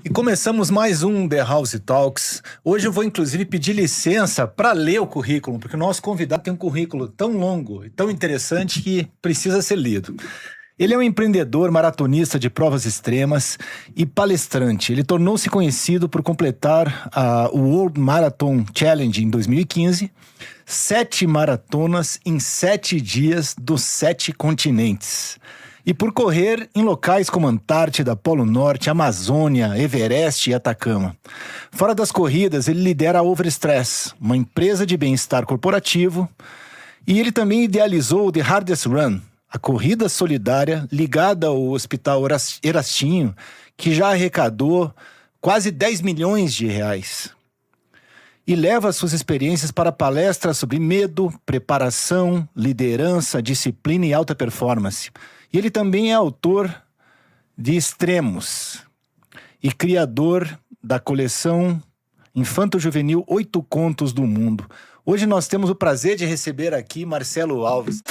E começamos mais um The House Talks. Hoje eu vou inclusive pedir licença para ler o currículo, porque o nosso convidado tem um currículo tão longo e tão interessante que precisa ser lido. Ele é um empreendedor, maratonista de provas extremas e palestrante. Ele tornou-se conhecido por completar o World Marathon Challenge em 2015, 7 maratonas em 7 dias dos 7 continentes. E por correr em locais como Antártida, Polo Norte, Amazônia, Everest e Atacama. Fora das corridas, ele lidera a Overstress, uma empresa de bem-estar corporativo. E ele também idealizou o The Hardest Run, a corrida solidária ligada ao Hospital Erastinho, que já arrecadou quase 10 milhões de reais. E leva suas experiências para palestras sobre medo, preparação, liderança, disciplina e alta performance. E ele também é autor de Extremos e criador da coleção infanto-juvenil 8 Contos do Mundo. Hoje nós temos o prazer de receber aqui Marcelo Alves.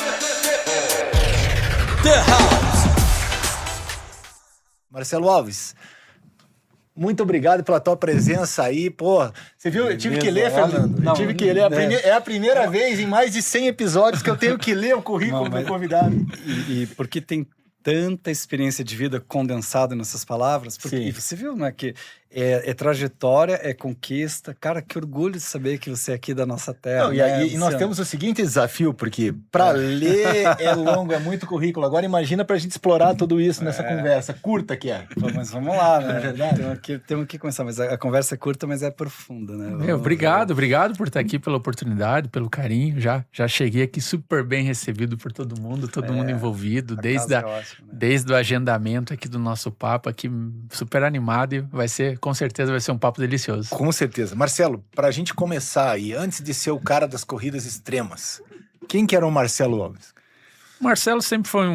Marcelo Alves, muito obrigado pela tua presença aí. Pô, você viu? Eu tive que ler, Fernando. Eu tive que ler. É a primeira vez em mais de 100 episódios que eu tenho que ler o currículo do convidado. E porque tem tanta experiência de vida condensada nessas palavras, porque e você viu, né, que é trajetória, é conquista. Cara, que orgulho de saber que você é aqui da nossa terra. Não, né, e nós temos o seguinte desafio, porque para ler é longo, é muito currículo. Agora imagina pra gente explorar tudo isso nessa conversa curta que é. Mas vamos lá, né? É verdade. Temos que começar, mas a conversa é curta, mas é profunda, né? Obrigado por estar aqui, pela oportunidade, pelo carinho. Já cheguei aqui super bem recebido por todo mundo envolvido, desde o agendamento aqui do nosso papo, aqui super animado, e com certeza vai ser um papo delicioso. Com certeza. Marcelo, pra gente começar aí, antes de ser o cara das corridas extremas, quem que era o Marcelo Alves? O Marcelo sempre foi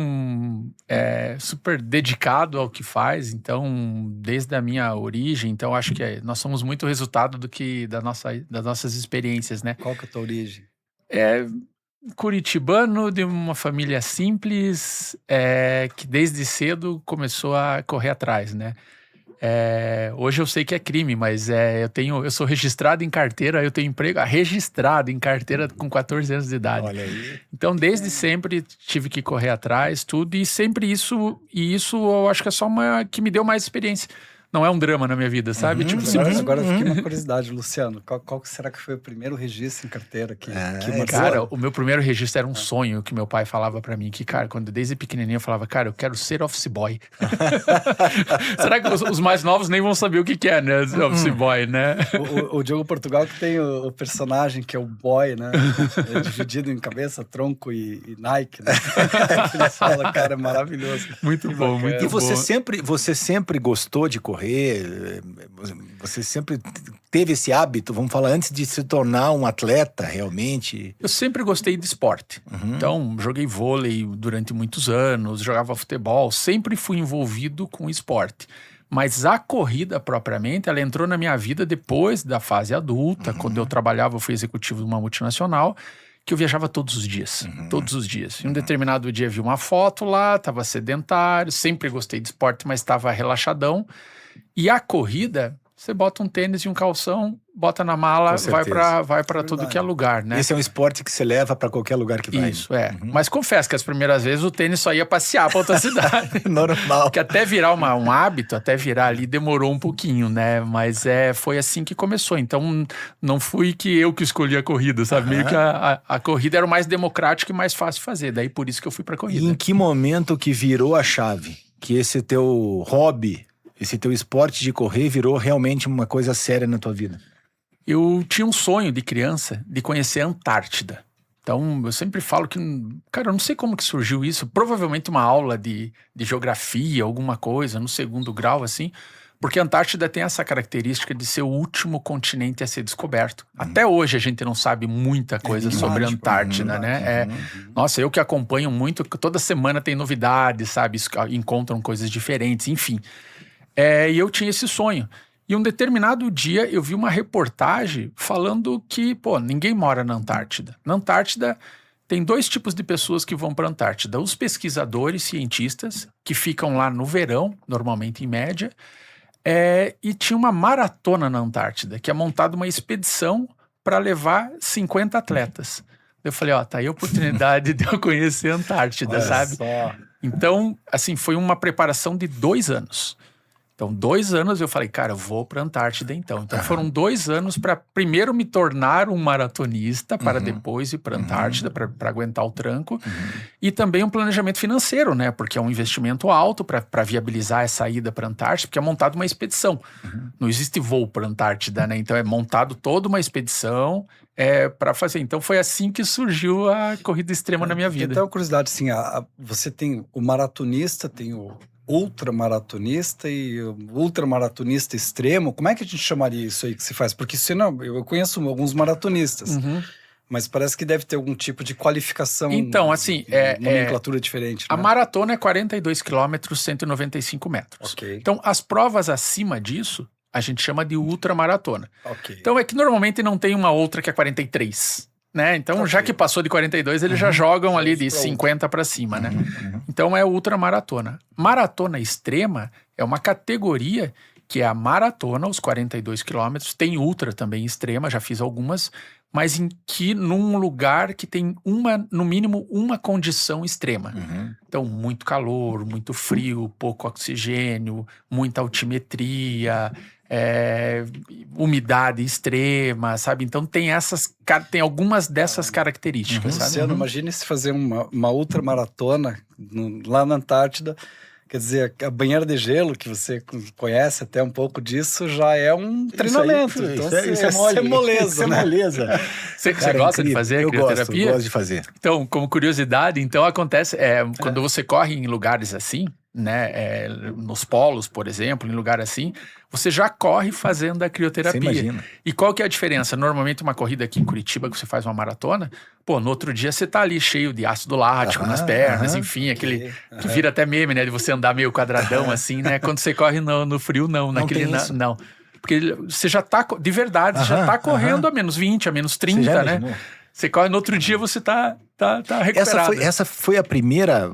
super dedicado ao que faz, então, desde a minha origem, então acho que nós somos muito resultado das nossas experiências, né? Qual que é a tua origem? Curitibano, de uma família simples, que desde cedo começou a correr atrás, né? Hoje eu sei que é crime, mas eu sou registrado em carteira, eu tenho emprego registrado em carteira com 14 anos de idade. Olha aí. Então, desde sempre tive que correr atrás, tudo, e sempre isso eu acho que é só que me deu mais experiência. Não é um drama na minha vida, sabe? Agora eu fiquei uma curiosidade, Luciano. Qual será que foi o primeiro registro em carteira que Cara, o meu primeiro registro era um sonho que meu pai falava pra mim, que, cara, quando desde pequenininho eu falava, cara, eu quero ser office boy. Será que os mais novos nem vão saber o que é, né? Office boy, né? O Diogo Portugal que tem o personagem que é o boy, né? Dividido em cabeça, tronco e Nike, né? Ele fala, cara, é maravilhoso. Muito bom, muito bom. E você sempre gostou de correr? Você sempre teve esse hábito, vamos falar, antes de se tornar um atleta realmente? Eu sempre gostei de esporte. Então, joguei vôlei durante muitos anos, jogava futebol, sempre fui envolvido com esporte. Mas a corrida propriamente, ela entrou na minha vida depois da fase adulta, quando eu trabalhava, eu fui executivo de uma multinacional, que eu viajava todos os dias, todos os dias. Em um determinado dia vi uma foto lá, estava sedentário, sempre gostei de esporte, mas estava relaxadão. E a corrida, você bota um tênis e um calção, bota na mala, vai para tudo que é lugar, né? Esse é um esporte que você leva para qualquer lugar que vai. Isso, Mas confesso que as primeiras vezes o tênis só ia passear para outra cidade. Normal. Porque até virar um hábito, até virar ali, demorou um pouquinho, né? Mas foi assim que começou. Então, não fui eu que escolhi a corrida, sabe? Meio que a corrida era o mais democrático e mais fácil de fazer. Daí, por isso que eu fui pra corrida. E em que momento que virou a chave? Que esse teu hobby, esse teu esporte de correr virou realmente uma coisa séria na tua vida? Eu tinha um sonho de criança de conhecer a Antártida. Então, eu sempre falo que, cara, eu não sei como que surgiu isso. Provavelmente uma aula de geografia, alguma coisa, no 2º grau, assim. Porque a Antártida tem essa característica de ser o último continente a ser descoberto. Até hoje a gente não sabe muita coisa sobre a Antártida, né? Nossa, eu que acompanho muito, toda semana tem novidades, sabe? Encontram coisas diferentes, enfim. E eu tinha esse sonho. E um determinado dia eu vi uma reportagem falando que, ninguém mora na Antártida. Na Antártida tem 2 tipos de pessoas que vão para a Antártida. Os pesquisadores, cientistas, que ficam lá no verão, normalmente em média, E tinha uma maratona na Antártida, que é montada uma expedição para levar 50 atletas. Eu falei, tá aí a oportunidade de eu conhecer a Antártida, sabe? Só. Então, assim, foi uma preparação de 2 anos. Então, 2 anos eu falei, cara, eu vou para a Antártida então. Então, foram 2 anos para primeiro me tornar um maratonista, para depois ir para a Antártida, para aguentar o tranco. E também um planejamento financeiro, né? Porque é um investimento alto para viabilizar essa ida para a Antártida, porque é montado uma expedição. Não existe voo para a Antártida, né? Então, é montado toda uma expedição para fazer. Então, foi assim que surgiu a corrida extrema na minha vida. Então, curiosidade, assim, você tem o maratonista, tem o ultramaratonista e o ultramaratonista extremo. Como é que a gente chamaria isso aí que se faz? Porque eu conheço alguns maratonistas, mas parece que deve ter algum tipo de qualificação. Então, assim, nomenclatura diferente, né? A maratona é 42 quilômetros, 195 metros. Ok. Então, as provas acima disso, a gente chama de ultramaratona. Ok. Então, é que normalmente não tem uma outra que é 43, né? Então, já que passou de 42, eles já jogam ali de 50 para cima, né? Então, é ultramaratona. Maratona extrema é uma categoria que é a maratona, os 42 quilômetros. Tem ultra também extrema, já fiz algumas, mas num lugar que tem no mínimo uma condição extrema. Então, muito calor, muito frio, pouco oxigênio, muita altimetria, umidade extrema, sabe? Então tem algumas dessas características, sabe? Luciano, imagine se fazer uma ultramaratona lá na Antártida. Quer dizer, a banheira de gelo, que você conhece até um pouco disso, já é um treinamento. Isso é moleza, né? Você gosta de fazer crioterapia? Eu gosto de fazer. Então, como curiosidade, então acontece, quando você corre em lugares assim, né, nos polos, por exemplo, em lugar assim, você já corre fazendo a crioterapia. Você imagina. E qual que é a diferença? Normalmente uma corrida aqui em Curitiba, que você faz uma maratona, no outro dia você tá ali cheio de ácido lático nas pernas, enfim, aquele que vira até meme, né, de você andar meio quadradão assim, né? Quando você corre no frio, não. Não. Porque você já tá, de verdade, já tá correndo a menos 20, a menos 30, né? Você corre no outro dia, você tá recuperado. Essa foi a primeira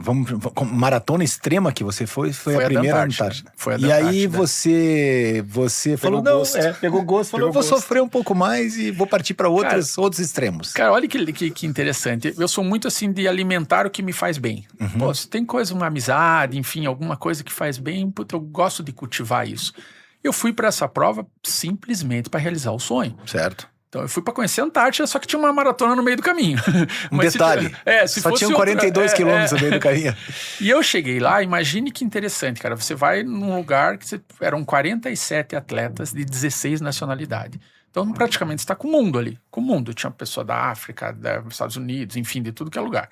maratona extrema que você foi a primeira Antártida. Foi a e da aí Antártida. você falou, pegou gosto, falou, vou sofrer um pouco mais e vou partir para outros extremos. Cara, olha que interessante. Eu sou muito assim de alimentar o que me faz bem. Se tem uma amizade, enfim, alguma coisa que faz bem, eu gosto de cultivar isso. Eu fui para essa prova simplesmente para realizar o sonho. Certo. Então eu fui para conhecer a Antártida, só que tinha uma maratona no meio do caminho. Mas detalhe, só tinham 42 quilômetros no meio do caminho. E eu cheguei lá, imagine que interessante, cara. Você vai num lugar que eram 47 atletas de 16 nacionalidades. Então praticamente você está com o mundo ali. Com o mundo. Tinha pessoa da África, dos Estados Unidos, enfim, de tudo que é lugar.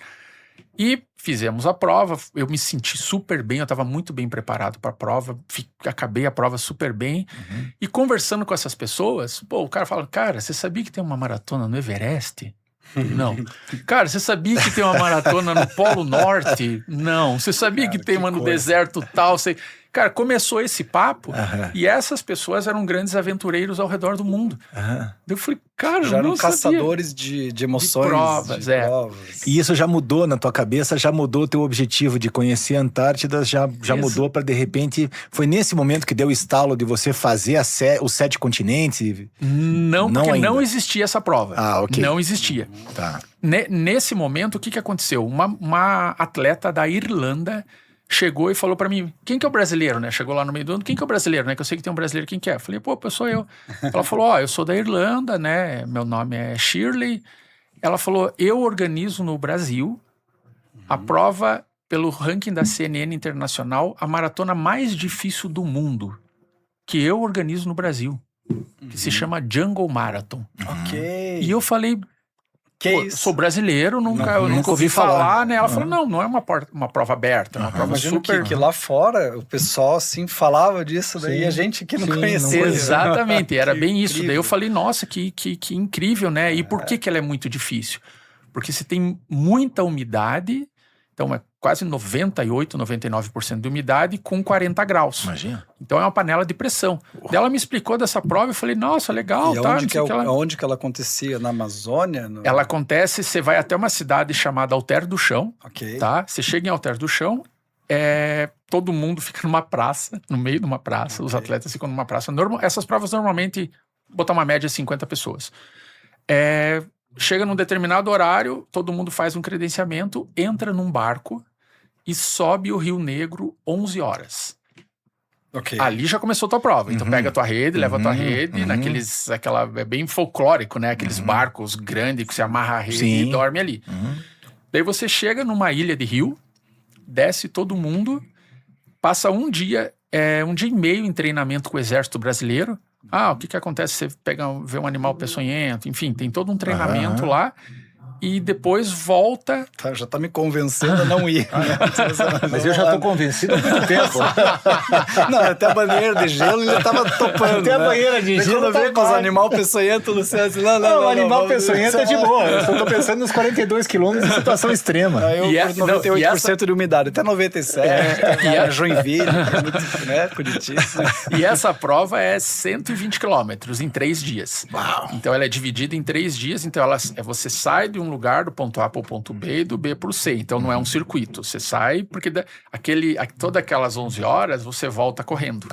E fizemos a prova, eu me senti super bem, eu estava muito bem preparado para a prova, acabei a prova super bem. E conversando com essas pessoas, o cara fala, cara, você sabia que tem uma maratona no Everest? Não. Cara, você sabia que tem uma maratona no Polo Norte? Não. Você sabia que tem uma no deserto tal? Cara, começou esse papo e essas pessoas eram grandes aventureiros ao redor do mundo. Eu falei, cara, já eram caçadores de emoções. De provas, E isso já mudou na tua cabeça, já mudou o teu objetivo de conhecer a Antártida, já mudou para de repente... Foi nesse momento que deu o estalo de você fazer os 7 continentes? Não, porque ainda não existia essa prova. Ok. Não existia. Tá. Nesse momento, o que aconteceu? Uma atleta da Irlanda chegou e falou pra mim, quem que é o brasileiro, né? Chegou lá no meio do ano, quem que é o brasileiro, né? Que eu sei que tem um brasileiro, quem que é? Eu falei, sou eu. Ela falou, eu sou da Irlanda, né? Meu nome é Shirley. Ela falou, eu organizo no Brasil a prova pelo ranking da CNN Internacional, a maratona mais difícil do mundo, que eu organizo no Brasil, que se chama Jungle Marathon. Ok. E eu falei... sou brasileiro, nunca ouvi falar, né? Ela falou, não é uma prova aberta, é uma prova super... que lá fora o pessoal, assim, falava disso, daí a gente aqui não conhecia. Exatamente, era bem isso. Daí eu falei, nossa, que incrível, né? E por que ela é muito difícil? Porque você tem muita umidade, então é quase 98, 99% de umidade com 40 graus. Imagina. Então é uma panela de pressão. Daí ela me explicou dessa prova e eu falei, nossa, legal. E onde que ela acontecia? Na Amazônia? Ela acontece, você vai até uma cidade chamada Alter do Chão, tá? Você chega em Alter do Chão, todo mundo fica numa praça, no meio de uma praça, os atletas ficam numa praça. Essas provas normalmente botam uma média de 50 pessoas. Chega num determinado horário, todo mundo faz um credenciamento, entra num barco e sobe o Rio Negro 11 horas. Ok. Ali já começou a tua prova. Então pega a tua rede, leva a tua rede, é bem folclórico, né? Aqueles barcos grandes que você amarra a rede e dorme ali. Daí você chega numa ilha de rio, desce todo mundo, passa um dia e meio em treinamento com o Exército Brasileiro. O que acontece? Você vê um animal peçonhento, enfim, tem todo um treinamento lá. E depois volta... Já tá me convencendo a não ir. Mas eu já tô convencido há muito tempo. Não, até a banheira de gelo ele tava topando. Até a banheira de gelo quando vê com os animais peçonhentos, Luciano, assim, não, o animal peçonhento é de boa. Eu só tô pensando nos 42 quilômetros em situação extrema. Aí eu 98% de umidade, até 97%. Joinville, né, Curitiba. E essa prova é 120 quilômetros em 3 dias. Uau. Então ela é dividida em 3 dias. Então você sai de um lugar do ponto A para o ponto B e do B para o C. Então não é um circuito. Você sai porque todas aquelas 11 horas você volta correndo.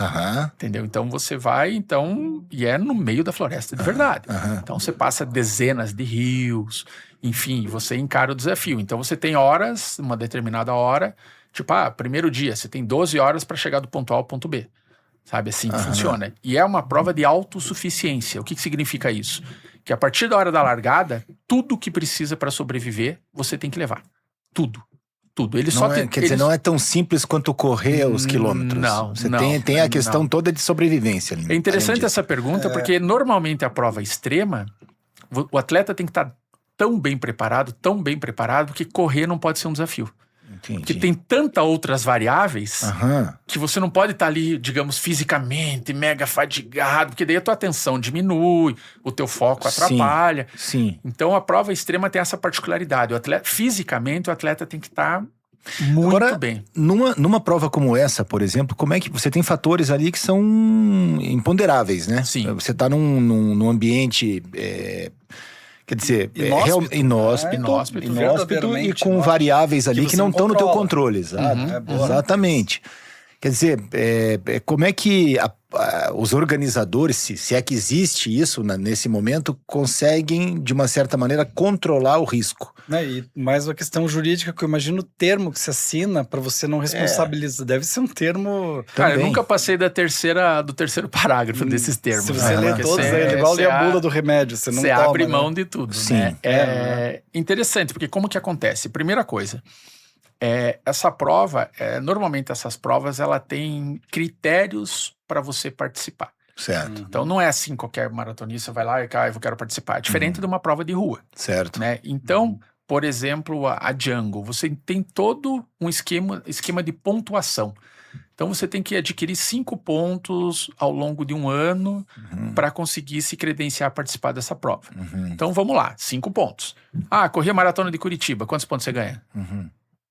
Entendeu? Então você vai e é no meio da floresta de verdade. Então você passa dezenas de rios. Enfim, você encara o desafio. Então você tem horas, uma determinada hora. Tipo, primeiro dia, você tem 12 horas para chegar do ponto A ao ponto B. Sabe, assim funciona. E é uma prova de autossuficiência. O que significa isso? Que a partir da hora da largada, tudo que precisa para sobreviver, você tem que levar. Tudo. Não é tão simples quanto correr os quilômetros. Não. Você tem a questão toda de sobrevivência. É interessante essa pergunta, porque normalmente a prova extrema, o atleta tem que estar tão bem preparado, que correr não pode ser um desafio. Entendi. Porque tem tantas outras variáveis que você não pode estar ali, digamos, fisicamente mega fadigado, porque daí a tua atenção diminui, o teu foco atrapalha. Sim. Então a prova extrema tem essa particularidade. Fisicamente, o atleta tem que estar muito Agora, bem. Numa prova como essa, por exemplo, como é que você tem fatores ali que são imponderáveis, né? Sim. Você está num ambiente... Quer dizer, inóspito e com variáveis ali que não estão no teu controle. Exatamente. Quer dizer, como é que os organizadores, se é que existe isso nesse momento, conseguem, de uma certa maneira, controlar o risco? E mais uma questão jurídica, que eu imagino o termo que se assina para você não responsabilizar. Deve ser um termo... Cara, eu nunca passei do terceiro parágrafo desses termos. Se você lê todos, igual ler a bula do remédio, você não toma. Você abre mão de tudo, Sim. né? É interessante, porque como que acontece? Primeira coisa... essa prova, normalmente essas provas, ela tem critérios para você participar. Certo. Então não é assim, qualquer maratonista vai lá e eu quero participar. É diferente de uma prova de rua. Certo. Né? Então, por exemplo, a Django, você tem todo um esquema de pontuação. Então você tem que adquirir 5 pontos ao longo de um ano para conseguir se credenciar a participar dessa prova. Então vamos lá, 5 pontos. Corri a maratona de Curitiba, quantos pontos você ganha?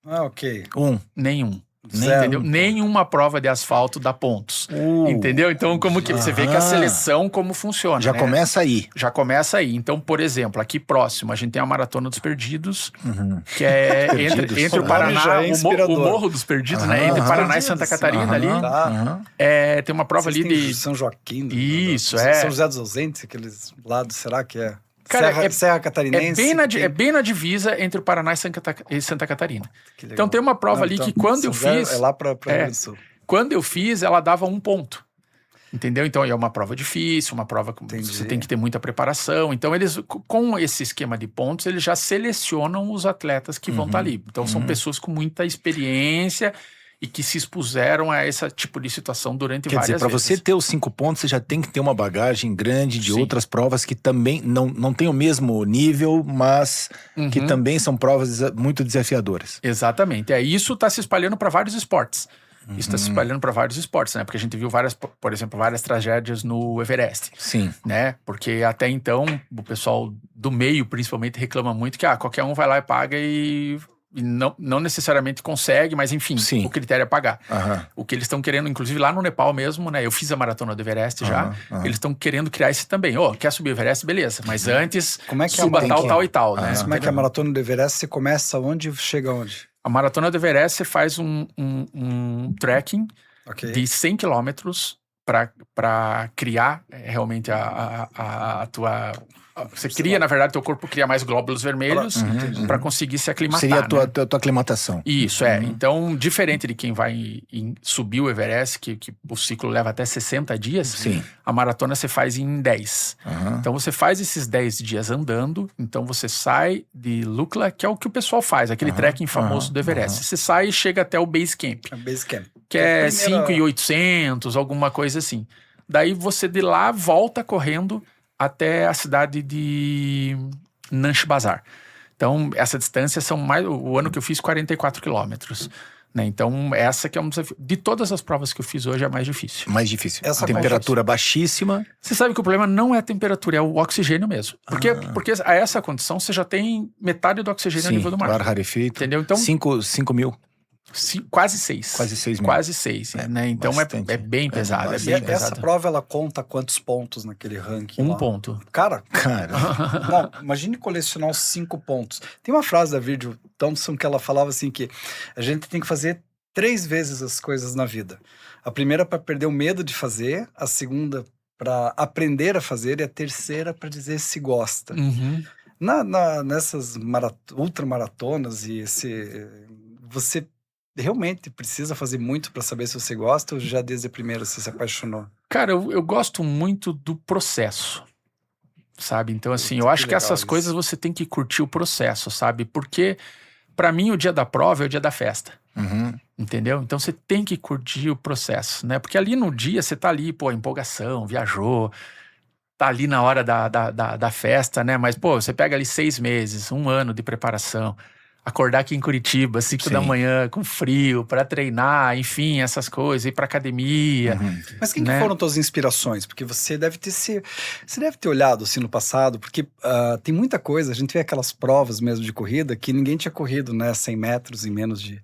Ok. Nenhum. Zero. Entendeu? Nenhuma prova de asfalto dá pontos. Entendeu? Então, como que você vê que a seleção como funciona? Já né? começa aí. Já começa aí. Então, por exemplo, aqui próximo, a gente tem a Maratona dos Perdidos, que é entre o Paraná, o Morro dos Perdidos, né? Entre Paraná e Santa Catarina ali. Tem uma prova ali de São Joaquim. Isso, São José dos Ausentes, aqueles lados, será que é? Cara, Serra Catarinense. É bem na divisa entre o Paraná e Santa Catarina. Então tem uma prova ali que quando eu fiz... É lá para o Rio Grande do Sul. Quando eu fiz, ela dava 1 ponto. Entendeu? Então é uma prova difícil, uma prova que você tem que ter muita preparação. Então eles, com esse esquema de pontos, eles já selecionam os atletas que vão estar ali. Então são pessoas com muita experiência... e que se expuseram a esse tipo de situação durante várias vezes. Quer dizer, para você ter os 5 pontos, você já tem que ter uma bagagem grande de outras provas que também não tem o mesmo nível, mas que também são provas muito desafiadoras. Exatamente. Isso está se espalhando para vários esportes. Isso está se espalhando para vários esportes, né? Porque a gente viu por exemplo, várias tragédias no Everest. Sim. Né? Porque até então, o pessoal do meio, principalmente, reclama muito que qualquer um vai lá e paga e não necessariamente consegue, mas enfim, o critério é pagar. O que eles estão querendo, inclusive lá no Nepal mesmo, né? Eu fiz a maratona do Everest já. Eles estão querendo criar esse também. Quer subir o Everest? Beleza. Mas antes, suba tal e tal, né? Como é que a maratona do Everest, você começa onde e chega onde? A maratona do Everest, você faz um trekking Ok. de 100 quilômetros para criar realmente a tua... Você cria, na verdade, teu corpo cria mais glóbulos vermelhos para conseguir se aclimatar. Seria a tua, né? tua aclimatação. Isso, Então, diferente de quem vai subir o Everest, que o ciclo leva até 60 dias, Sim. a maratona você faz em 10. Então, você faz esses 10 dias andando, então você sai de Lukla, que é o que o pessoal faz, aquele trekking famoso do Everest. Você sai e chega até o Base Camp, Base Camp. que é 5.800, alguma coisa assim. Daí você de lá volta correndo até a cidade de Nanche Bazar. Então, essa distância são mais... O ano que eu fiz, 44 quilômetros. Né? Então, essa que é um desafio. De todas as provas que eu fiz hoje, é a mais difícil. Mais difícil. Essa A temperatura baixíssima. Você sabe que o problema não é a temperatura, é o oxigênio mesmo. Porque a essa condição, você já tem metade do oxigênio a nível do mar. Ar rarefeito. Entendeu? Então, 5 mil. Quase 6. Quase 6 mil. Quase 6, né? Então, é bem pesado. É bem E pesado. essa prova, ela conta quantos pontos naquele ranking? 1 ponto. Cara, Cara, não, imagine colecionar os 5 pontos. Tem uma frase da Virgil Thompson que ela falava assim que a gente tem que fazer 3 vezes as coisas na vida. A primeira para perder o medo de fazer, a segunda para aprender a fazer e a terceira para dizer se gosta. Uhum. Nessas ultramaratonas você realmente precisa fazer muito para saber se você gosta ou já desde a primeira você se apaixonou? Cara, eu gosto muito do processo, sabe? Então, assim, eu Que acho que legal essas isso. coisas você tem que curtir o processo, sabe? Porque, pra mim, o dia da prova é o dia da festa, entendeu? Então, você tem que curtir o processo, né? Porque ali no dia, você tá ali, pô, empolgação, viajou, tá ali na hora da festa, né? Mas, pô, você pega ali 6 meses, 1 ano de preparação, acordar aqui em Curitiba, 5 da manhã, com frio, pra treinar, enfim, essas coisas, ir pra academia. Mas quem que né? foram tuas inspirações? Porque você deve ter olhado assim no passado, porque tem muita coisa, a gente vê aquelas provas mesmo de corrida que ninguém tinha corrido, né, 100 metros em menos de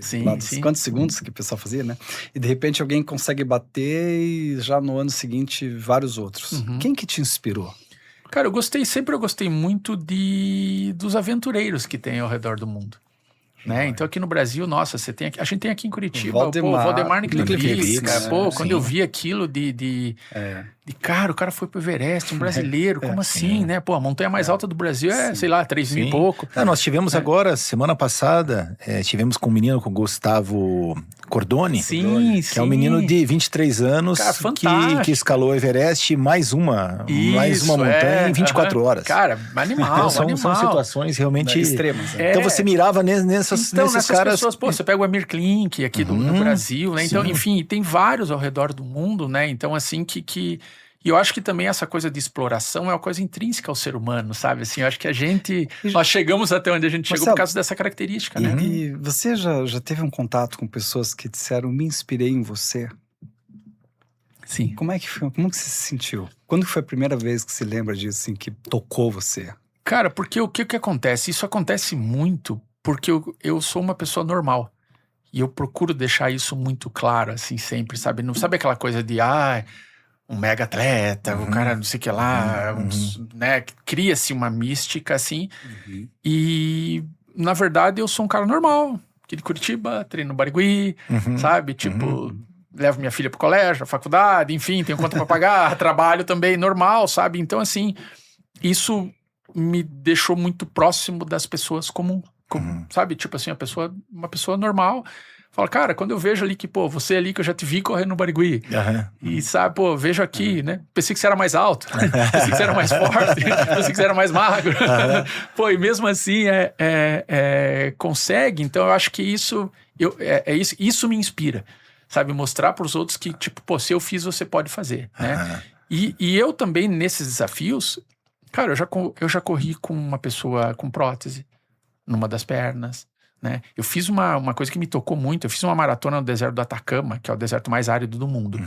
Sim, lá dos sim. quantos segundos que o pessoal fazia, né? E de repente alguém consegue bater e já no ano seguinte vários outros. Quem que te inspirou? Cara, sempre eu gostei muito dos aventureiros que tem ao redor do mundo. Né? Então aqui no Brasil, nossa, a gente tem aqui em Curitiba o Valdemar Niklevich, cara. Pô, quando eu vi aquilo cara, o cara foi pro Everest, um brasileiro, como assim, né? Pô, a montanha mais alta do Brasil é, sei lá, 3 mil e pouco. Nós tivemos agora, semana passada, tivemos com um menino, com o Gustavo Cordoni, Sim, que é um menino de 23 anos, cara, fantástico. que escalou o Everest mais uma montanha em 24 horas. Cara, animal, Então, são animal. situações realmente extremas. Né? Então você mirava nesses caras. Pessoas, pô, você pega o Amir Klink aqui do Brasil, né? Então, enfim, tem vários ao redor do mundo, né? Então, assim, e eu acho que também essa coisa de exploração é uma coisa intrínseca ao ser humano, sabe? Assim, eu acho que nós chegamos até onde a gente chegou por causa dessa característica, né? E você já teve um contato com pessoas que disseram, me inspirei em você? Sim. Como é que foi? Como que você se sentiu? Quando foi a primeira vez que você lembra disso, assim, que tocou você? Cara, porque o que acontece? Isso acontece muito porque eu sou uma pessoa normal. E eu procuro deixar isso muito claro, assim, sempre, sabe? Não sabe aquela coisa de, um mega atleta, o cara não sei o que lá, né? Cria-se uma mística, assim. E, na verdade, eu sou um cara normal, aqui de Curitiba, treino no Barigui, sabe? Tipo, levo minha filha pro colégio, à faculdade, enfim, tenho conta pra pagar, trabalho também normal, sabe? Então, assim, isso me deixou muito próximo das pessoas comum. Sabe? Tipo assim, uma pessoa normal fala, cara, quando eu vejo ali que, pô, você ali que eu já te vi correndo no Barigui e sabe, pô, vejo aqui, né? Pensei que você era mais alto, pensei que você era mais forte, pensei que você era mais magro. Pô, e mesmo assim consegue. Então eu acho que isso me inspira, sabe? Mostrar para os outros que, tipo, pô, se eu fiz, você pode fazer, né? E eu também, nesses desafios, cara, eu já corri com uma pessoa com prótese numa das pernas, né? Eu fiz uma coisa que me tocou muito. Eu fiz uma maratona no deserto do Atacama, que é o deserto mais árido do mundo.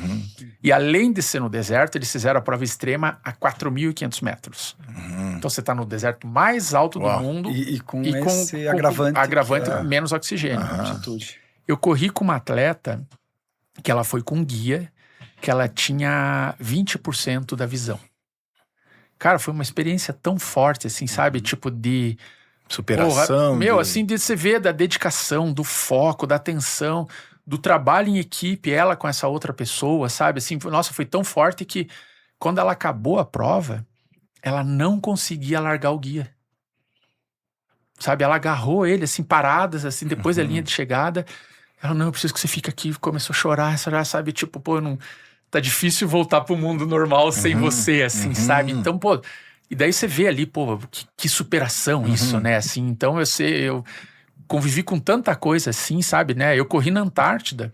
E além de ser no deserto, eles fizeram a prova extrema a 4.500 metros. Então você está no deserto mais alto do mundo e com esse agravante menos oxigênio. Altitude. Eu corri com uma atleta que ela foi com guia, que ela tinha 20% da visão. Cara, foi uma experiência tão forte, assim, sabe? Tipo superação. Meu, assim, de você ver da dedicação, do foco, da atenção, do trabalho em equipe, ela com essa outra pessoa, sabe? Assim, nossa, foi tão forte que quando ela acabou a prova, ela não conseguia largar o guia. Sabe? Ela agarrou ele, assim, paradas, assim, depois da linha de chegada. Ela, não, eu preciso que você fique aqui. Começou a chorar, sabe? Tipo, pô, não... tá difícil voltar pro mundo normal sem você, assim, sabe? Então, pô... E daí você vê ali, pô, que superação isso, né? Assim, então eu convivi com tanta coisa assim, sabe, né? Eu corri na Antártida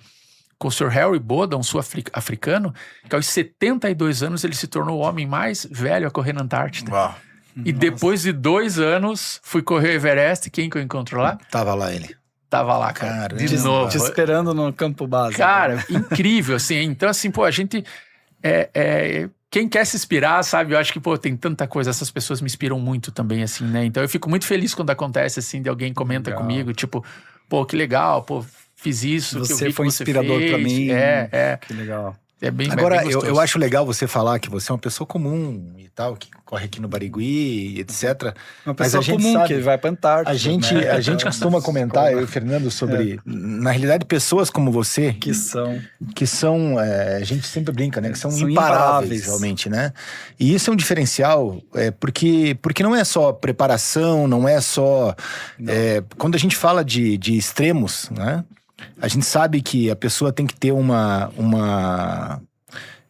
com o Sr. Harry Boda, um sul-africano, que aos 72 anos ele se tornou o homem mais velho a correr na Antártida. Uau. E depois de 2 anos, fui correr o Everest. Quem que eu encontro lá? Tava lá ele. Tava lá, cara. Caramba. De novo. Te esperando no campo base. Cara, incrível, assim. Então, assim, pô, a gente... quem quer se inspirar, sabe? Eu acho que, pô, tem tanta coisa. Essas pessoas me inspiram muito também, assim, né? Então, eu fico muito feliz quando acontece, assim, de alguém comenta comigo, tipo, pô, que legal, pô, fiz isso. Você que eu vi foi que você inspirador fez. pra mim. Que legal. É bem, Agora, bem gostoso. eu acho legal você falar que você é uma pessoa comum e tal, que corre aqui no Barigui, etc. Uma Mas a pessoa gente comum sabe, que vai pra Antártida. a gente costuma comentar, eu e o Fernando, sobre, na realidade, pessoas como você, Que são. a gente sempre brinca, né? Que são São imparáveis, imparáveis. realmente, né? E isso é um diferencial, porque não é só preparação, não é só... quando a gente fala de extremos, né? A gente sabe que a pessoa tem que ter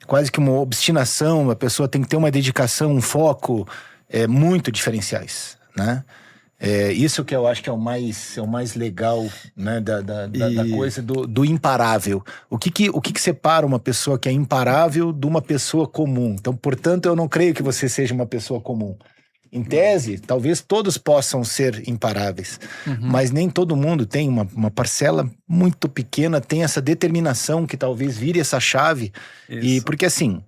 quase que uma obstinação, a pessoa tem que ter uma dedicação, um foco muito diferenciais, né? Isso que eu acho que é o mais legal, né, da coisa do imparável. O que separa uma pessoa que é imparável de uma pessoa comum? Então, portanto, eu não creio que você seja uma pessoa comum. Em tese, talvez todos possam ser imparáveis, mas nem todo mundo tem uma parcela muito pequena, tem essa determinação que talvez vire essa chave. E porque assim,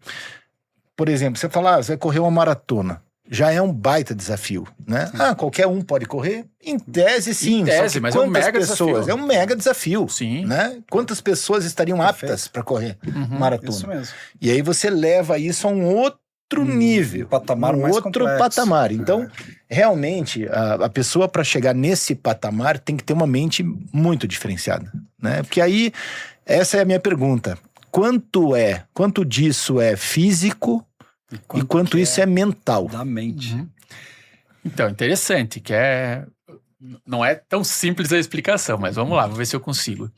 por exemplo, você fala, você vai correr uma maratona, já é um baita desafio, né? Qualquer um pode correr? Em tese, sim. Em tese, mas é um mega desafio. É um mega desafio. Sim. Né? Quantas pessoas estariam aptas para correr maratona? Isso mesmo. E aí você leva isso a um outro nível, patamar mais outro complexo. patamar. Então, realmente, a pessoa para chegar nesse patamar tem que ter uma mente muito diferenciada, né? Porque aí, essa é a minha pergunta. Quanto disso é físico e quanto isso é mental? Da mente. Então, interessante, que não é tão simples a explicação, mas vamos lá, vou ver se eu consigo.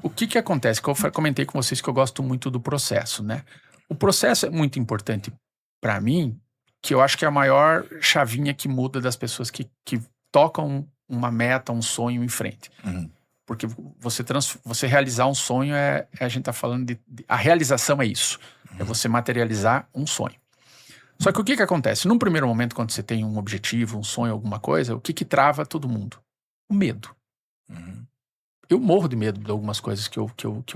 O que acontece? Que eu comentei com vocês que eu gosto muito do processo, né? O processo é muito importante para mim, que eu acho que é a maior chavinha que muda das pessoas que tocam uma meta, um sonho em frente. Porque você realizar um sonho a gente tá falando a realização é isso. É você materializar um sonho. Só que o que acontece? Num primeiro momento, quando você tem um objetivo, um sonho, alguma coisa, o que trava todo mundo? O medo. Eu morro de medo de algumas coisas que eu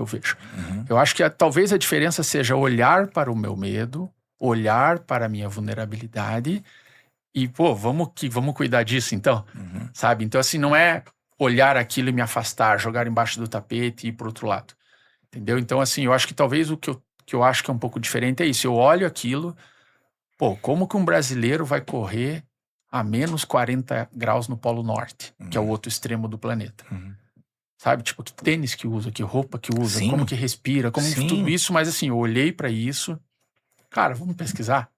vejo. Eu acho que talvez a diferença seja olhar para o meu medo, olhar para a minha vulnerabilidade e, pô, vamos cuidar disso então, sabe? Então, assim, não é olhar aquilo e me afastar, jogar embaixo do tapete e ir pro outro lado, entendeu? Então, assim, eu acho que talvez o que eu acho que é um pouco diferente é isso. Eu olho aquilo, pô, como que um brasileiro vai correr a menos 40 graus no Polo Norte, que é o outro extremo do planeta? Sabe? Tipo, que tênis que usa, que roupa que usa, como que respira, como tudo isso. Mas assim, eu olhei pra isso. Cara, vamos pesquisar?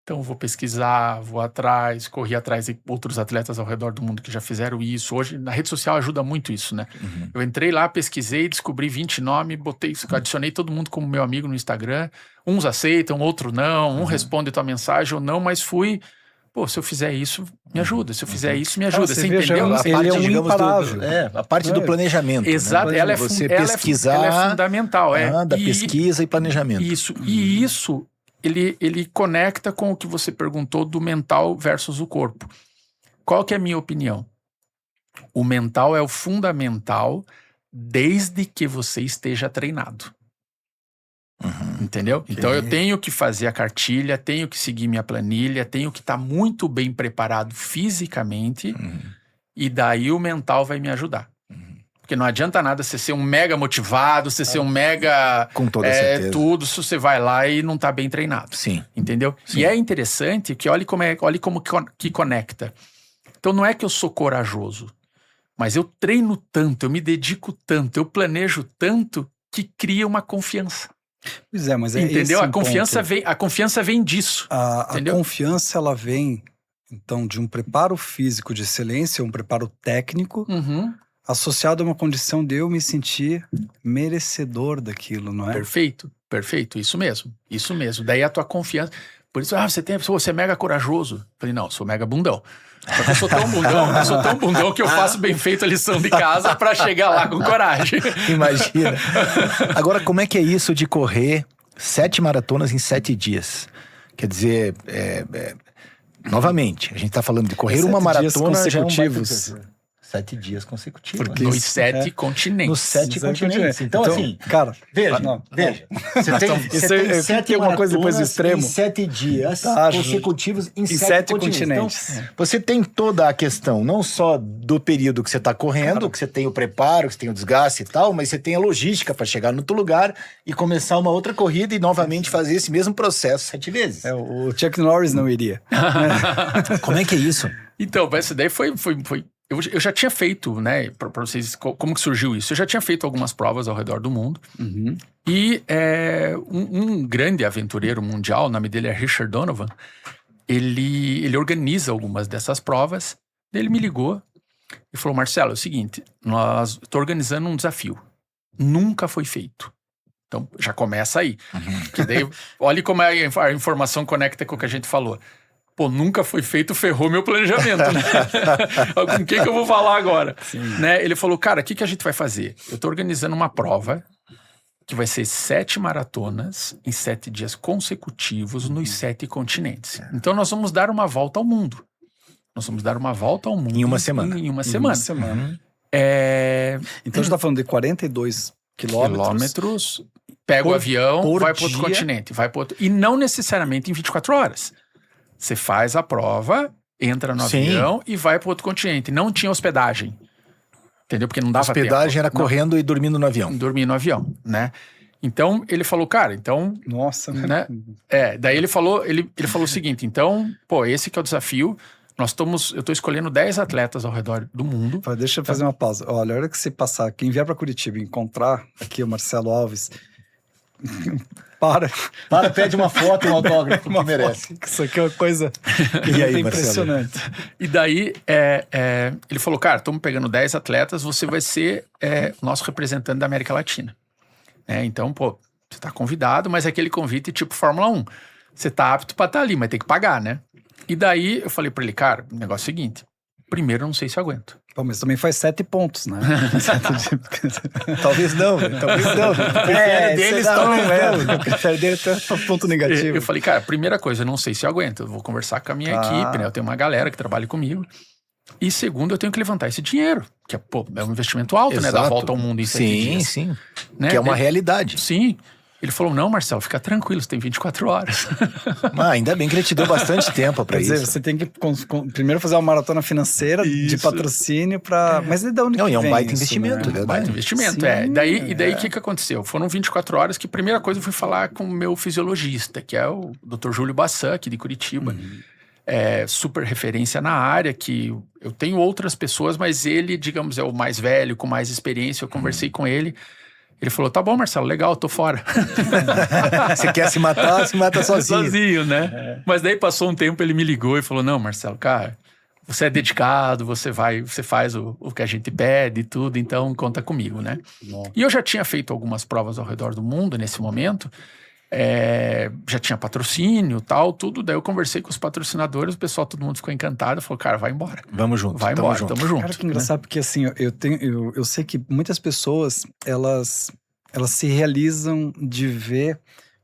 Então, vou pesquisar, vou atrás, corri atrás de outros atletas ao redor do mundo que já fizeram isso. Hoje, na rede social ajuda muito isso, né? Eu entrei lá, pesquisei, descobri 20 nomes, adicionei todo mundo como meu amigo no Instagram. Uns aceitam, outros não. Um responde tua mensagem ou não, mas fui... Pô, se eu fizer isso, me ajuda. Se eu fizer isso, me ajuda. Você entendeu? A parte, digamos, a parte do planejamento. Exato. Né? Ela é você pesquisar. Ela é fundamental. Da pesquisa e planejamento. Isso. E isso, ele conecta com o que você perguntou do mental versus o corpo. Qual que é a minha opinião? O mental é o fundamental desde que você esteja treinado. Entendeu? Okay. Então eu tenho que fazer a cartilha, tenho que seguir minha planilha, tenho que estar muito bem preparado fisicamente e daí o mental vai me ajudar. Porque não adianta nada você ser um mega motivado, você ser um mega... Com toda certeza. Tudo, se você vai lá e não tá bem treinado. Sim. Entendeu? Sim. E é interessante que olhe como que conecta. Então não é que eu sou corajoso, mas eu treino tanto, eu me dedico tanto, eu planejo tanto que cria uma confiança. Pois é, mas é entendeu? esse A confiança vem disso. A confiança, ela vem, então, de um preparo físico de excelência, um preparo técnico, associado a uma condição de eu me sentir merecedor daquilo, não é? Perfeito, isso mesmo. Daí a tua confiança... Por isso, você é mega corajoso. Eu falei, não, eu sou mega bundão. Só que eu sou tão bundão que eu faço bem feito a lição de casa pra chegar lá com coragem. Imagina. Agora, como é que é isso de correr 7 maratonas em 7 dias? Quer dizer, novamente, a gente tá falando de correr uma maratona consecutivos. 7 dias consecutivos. Porque nos 7 continentes. Nos 7 continentes. Então, assim, cara, veja. Você tem 7 uma coisa depois do maratonas extremo. em 7 dias consecutivos em 7 continentes. Então, você tem toda a questão, não só do período que você está correndo, que você tem o preparo, que você tem o desgaste e tal, mas você tem a logística para chegar no outro lugar e começar uma outra corrida e novamente fazer esse mesmo processo 7 vezes. O Chuck Norris não iria. Como é que é isso? Então, essa daí foi... Eu já tinha feito, né, pra vocês, como que surgiu isso? Eu já tinha feito algumas provas ao redor do mundo. E um grande aventureiro mundial, o nome dele é Richard Donovan, ele organiza algumas dessas provas. Ele me ligou e falou, Marcelo, é o seguinte, estou organizando um desafio. Nunca foi feito. Então, já começa aí. Porque daí, olha como a informação conecta com o que a gente falou. Pô, nunca foi feito, ferrou meu planejamento, né? Com quem que eu vou falar agora? Né? Ele falou, cara, o que a gente vai fazer? Eu tô organizando uma prova que vai ser 7 maratonas em 7 dias consecutivos nos 7 continentes. Então, nós vamos dar uma volta ao mundo. Em uma semana. Em uma semana. Então, a gente tá falando de 42 quilômetros. Pega o avião, vai para outro dia. continente. E não necessariamente em 24 horas. Você faz a prova, entra no avião e vai para outro continente. Não tinha hospedagem. Entendeu? Porque não dava tempo. Hospedagem era correndo e dormindo no avião. Dormir no avião, né? Então, ele falou, cara, então... Nossa, né? Daí ele falou o seguinte, então, pô, esse que é o desafio. Eu tô escolhendo 10 atletas ao redor do mundo. Deixa eu fazer uma pausa. Olha, a hora que você passar, quem vier para Curitiba e encontrar aqui o Marcelo Alves... Pede uma foto e um autógrafo que merece. Isso aqui é uma coisa impressionante. E daí, ele falou, cara, estamos pegando 10 atletas, você vai ser o nosso representante da América Latina. Então, pô, você tá convidado, mas é aquele convite tipo Fórmula 1. Você tá apto para estar ali, mas tem que pagar, né? E daí, eu falei para ele, cara, o negócio é o seguinte, primeiro, eu não sei se eu aguento. Pô, mas também faz 7 pontos, né? Talvez não. O critério deles o critério dele é ponto negativo. Eu falei, cara, primeira coisa, eu não sei se eu aguento. Eu vou conversar com a minha equipe, né? Eu tenho uma galera que trabalha comigo. E segundo, eu tenho que levantar esse dinheiro. Que é um investimento alto, Exato. né? Da volta ao mundo em 7 dias. Sim. Né? Que é uma realidade. Sim. Ele falou, não, Marcelo, fica tranquilo, você tem 24 horas. Ainda bem que ele te deu bastante tempo pra isso. Quer dizer, você tem que primeiro fazer uma maratona financeira de patrocínio pra... Mas e da onde não, que é um vem baita isso, investimento. né? Baita investimento, E daí, o que aconteceu? Foram 24 horas que, primeira coisa, eu fui falar com o meu fisiologista, que é o Dr. Júlio Bassan, aqui de Curitiba. Super referência na área, que eu tenho outras pessoas, mas ele, digamos, é o mais velho, com mais experiência. Eu conversei com ele. Ele falou, tá bom, Marcelo, legal, tô fora. Você quer se matar, se mata sozinho. Sozinho, né? Mas daí passou um tempo, ele me ligou e falou, não, Marcelo, cara, você é dedicado, você faz o que a gente pede e tudo, então conta comigo, né? E eu já tinha feito algumas provas ao redor do mundo nesse momento, já tinha patrocínio e tal, tudo. Daí eu conversei com os patrocinadores, o pessoal, todo mundo ficou encantado, falou, cara, vai embora. Vamos junto. Vai embora, tamo junto. Cara, que engraçado, porque assim, eu sei que muitas pessoas, elas se realizam de ver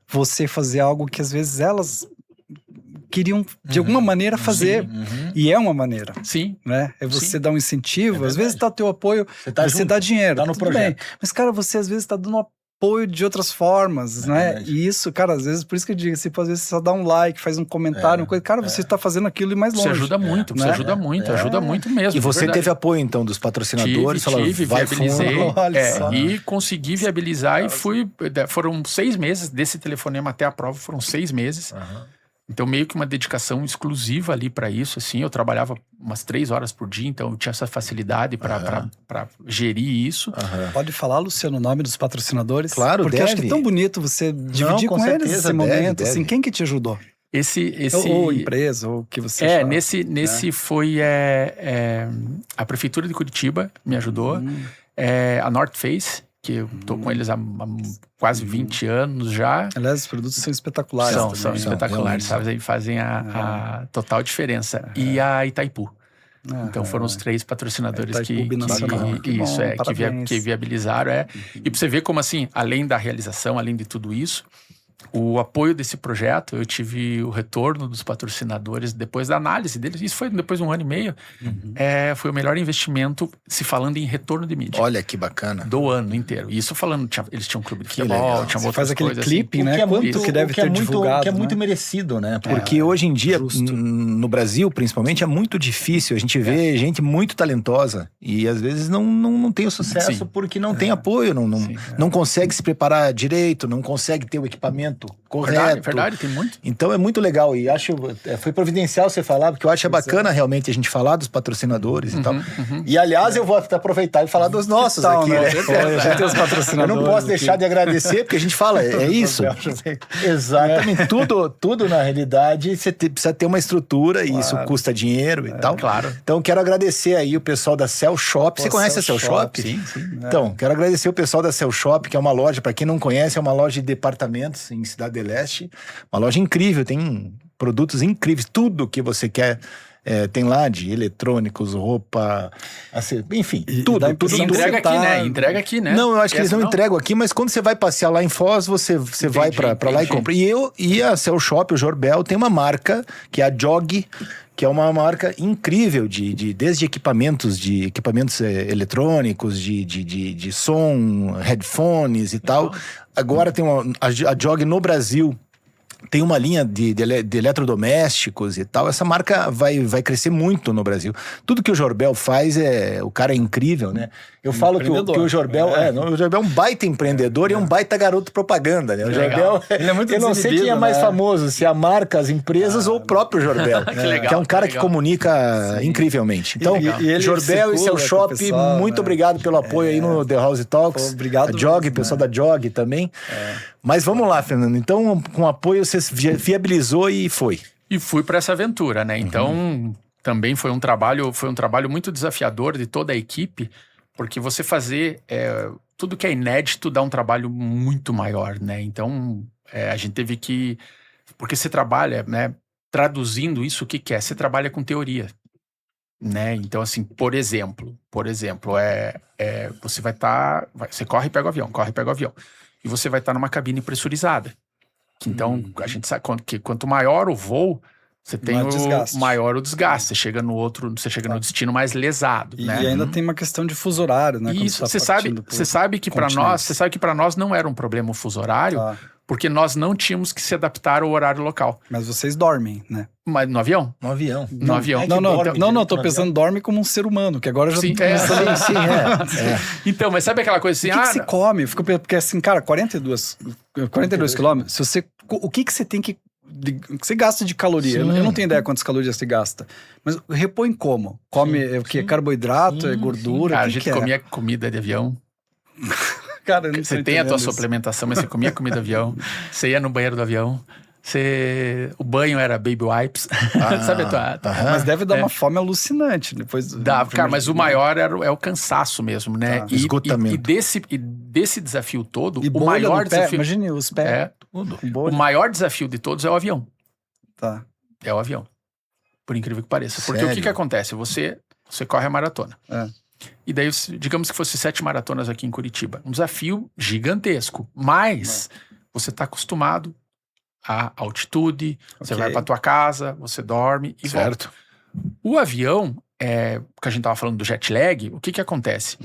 você fazer algo que às vezes elas queriam de alguma maneira fazer. E é uma maneira. Sim. Né? É você dar um incentivo, às vezes tá o teu apoio, você dá dinheiro. Tá no projeto. Bem. Mas, cara, você às vezes tá dando apoio de outras formas, né? verdade. E isso, cara, às vezes, por isso que eu digo assim, às vezes você só dá um like, faz um comentário, uma coisa, cara, você tá fazendo aquilo e mais longe. Você ajuda muito, né? você ajuda muito, ajuda muito mesmo. E você verdade. teve apoio, então, dos patrocinadores? Tive, vai viabilizei. fundo. Olha só. E consegui viabilizar e fui. Foram 6 meses desse telefonema até a prova, foram 6 meses. Então, meio que uma dedicação exclusiva ali para isso, assim. Eu trabalhava umas 3 horas por dia, então eu tinha essa facilidade para gerir isso. Pode falar, Luciano, o nome dos patrocinadores? Claro, porque deve. acho que é tão bonito você dividir com com eles certeza, esse momento. deve. Assim, quem que te ajudou? Esse... Ou empresa, ou o que você chama. Nesse foi a Prefeitura de Curitiba me ajudou, a North Face, que eu tô com eles há quase 20 anos já. Aliás, os produtos são espetaculares. São também, espetaculares, sabe? Fazem a total diferença. E a Itaipu. Então foram os 3 patrocinadores Itaipu Binacional. Que bom, que viabilizaram. E pra você ver como assim, além da realização, além de tudo isso, o apoio desse projeto, eu tive o retorno dos patrocinadores depois da análise deles. Isso foi depois de 1 ano e meio. Foi o melhor investimento se falando em retorno de mídia. Olha que bacana. Do ano inteiro. Isso falando, eles tinham um clube de Que futebol, legal. tinham Você outras faz aquele coisas clipe, assim. né? Quanto que deve ter divulgado, que é né? muito merecido, né? Porque hoje em dia, no Brasil, principalmente, é muito difícil. A gente vê gente muito talentosa e às vezes não tem o sucesso Sim. porque não tem apoio, não consegue se preparar direito, não consegue ter o equipamento correto. Verdade, tem muito. Então é muito legal e acho, foi providencial você falar, porque eu acho bacana realmente a gente falar dos patrocinadores e tal. E aliás, eu vou até aproveitar e falar dos nossos tal, aqui, né? né? A gente tem os Eu patrocinadores. não posso deixar de agradecer, porque a gente fala, é isso. Exatamente. Tudo na realidade, você precisa ter uma estrutura e isso custa dinheiro e tal. Claro. Então, quero agradecer aí o pessoal da Cell Shop. Você conhece a Cell Shop? Sim. Então, quero agradecer o pessoal da Cell Shop, que é uma loja, para quem não conhece, é uma loja de departamentos em Cidade do Leste. Uma loja incrível, tem produtos incríveis, tudo que você quer. Tem lá de eletrônicos, roupa, enfim, tudo. E entrega aqui, né? Entrega aqui, né? Não, eu acho que eles não entregam aqui, mas quando você vai passear lá em Foz, você vai pra lá e compra. E a Cell Shop, o Jorbel, tem uma marca, que é a Jog, que é uma marca incrível desde equipamentos eletrônicos, de som, headphones e tal. Agora tem a Jog no Brasil. Tem uma linha de eletrodomésticos e tal. Essa marca vai crescer muito no Brasil. Tudo que o Jorbel faz, o cara é incrível, né? Eu falo que o Jorbel o Jorbel é um baita empreendedor e é um baita garoto propaganda, né? O Jorbel, ele é muito eu não sei quem é mais famoso, se é a marca, as empresas ou o próprio Jorbel. legal, que é um cara que legal. comunica incrivelmente. Então, E ele Jorbel e Cell circula com o Shop, pessoal, muito né? obrigado pelo apoio aí no The House Talks. Obrigado A Jog, mesmo, pessoal da Jog também. Mas vamos lá, Fernando. Então, com apoio, você viabilizou e foi. E fui para essa aventura, né? Então, também foi um trabalho muito desafiador de toda a equipe, porque você fazer tudo que é inédito dá um trabalho muito maior, né? Então, a gente teve que... Porque você trabalha, né? Traduzindo isso, o que é? Você trabalha com teoria, né? Então, assim, por exemplo, você você corre e pega o avião. E você vai estar numa cabine pressurizada. Então, a gente sabe que quanto maior o voo, você tem maior o desgaste. Você chega no destino mais lesado, né? E ainda tem uma questão de fuso horário, né? Isso, você sabe que para nós não era um problema o fuso horário, porque nós não tínhamos que se adaptar ao horário local. Mas vocês dormem, né? Mas no avião? No avião. No avião. Não, tô pensando dorme como um ser humano, que agora já Sim, tô pensando Então, mas sabe aquela coisa assim... O que se come? Porque assim, cara, 42 quilômetros, o que você tem que você gasta de caloria? Eu não tenho ideia quantas calorias você gasta. Mas repõe como? Come o quê? Carboidrato? É gordura? Cara, a gente comia comida de avião. Cara, não você tem a tua suplementação, mas você comia comida de avião. Você ia no banheiro do avião. O banho era baby wipes. Sabe a tua... Mas deve dar uma fome alucinante depois. Cara, mas o maior é o cansaço mesmo, né? Esgotamento. E desse desafio todo, o maior desafio... Imagine os pés. O maior desafio de todos é o avião. Tá. É o avião. Por incrível que pareça. Porque o que acontece? Você corre a maratona. E daí, digamos que fosse 7 maratonas aqui em Curitiba. Um desafio gigantesco. Mas você está acostumado à altitude, você vai para tua casa, você dorme e volta. O avião que a gente tava falando do jet lag, o que acontece?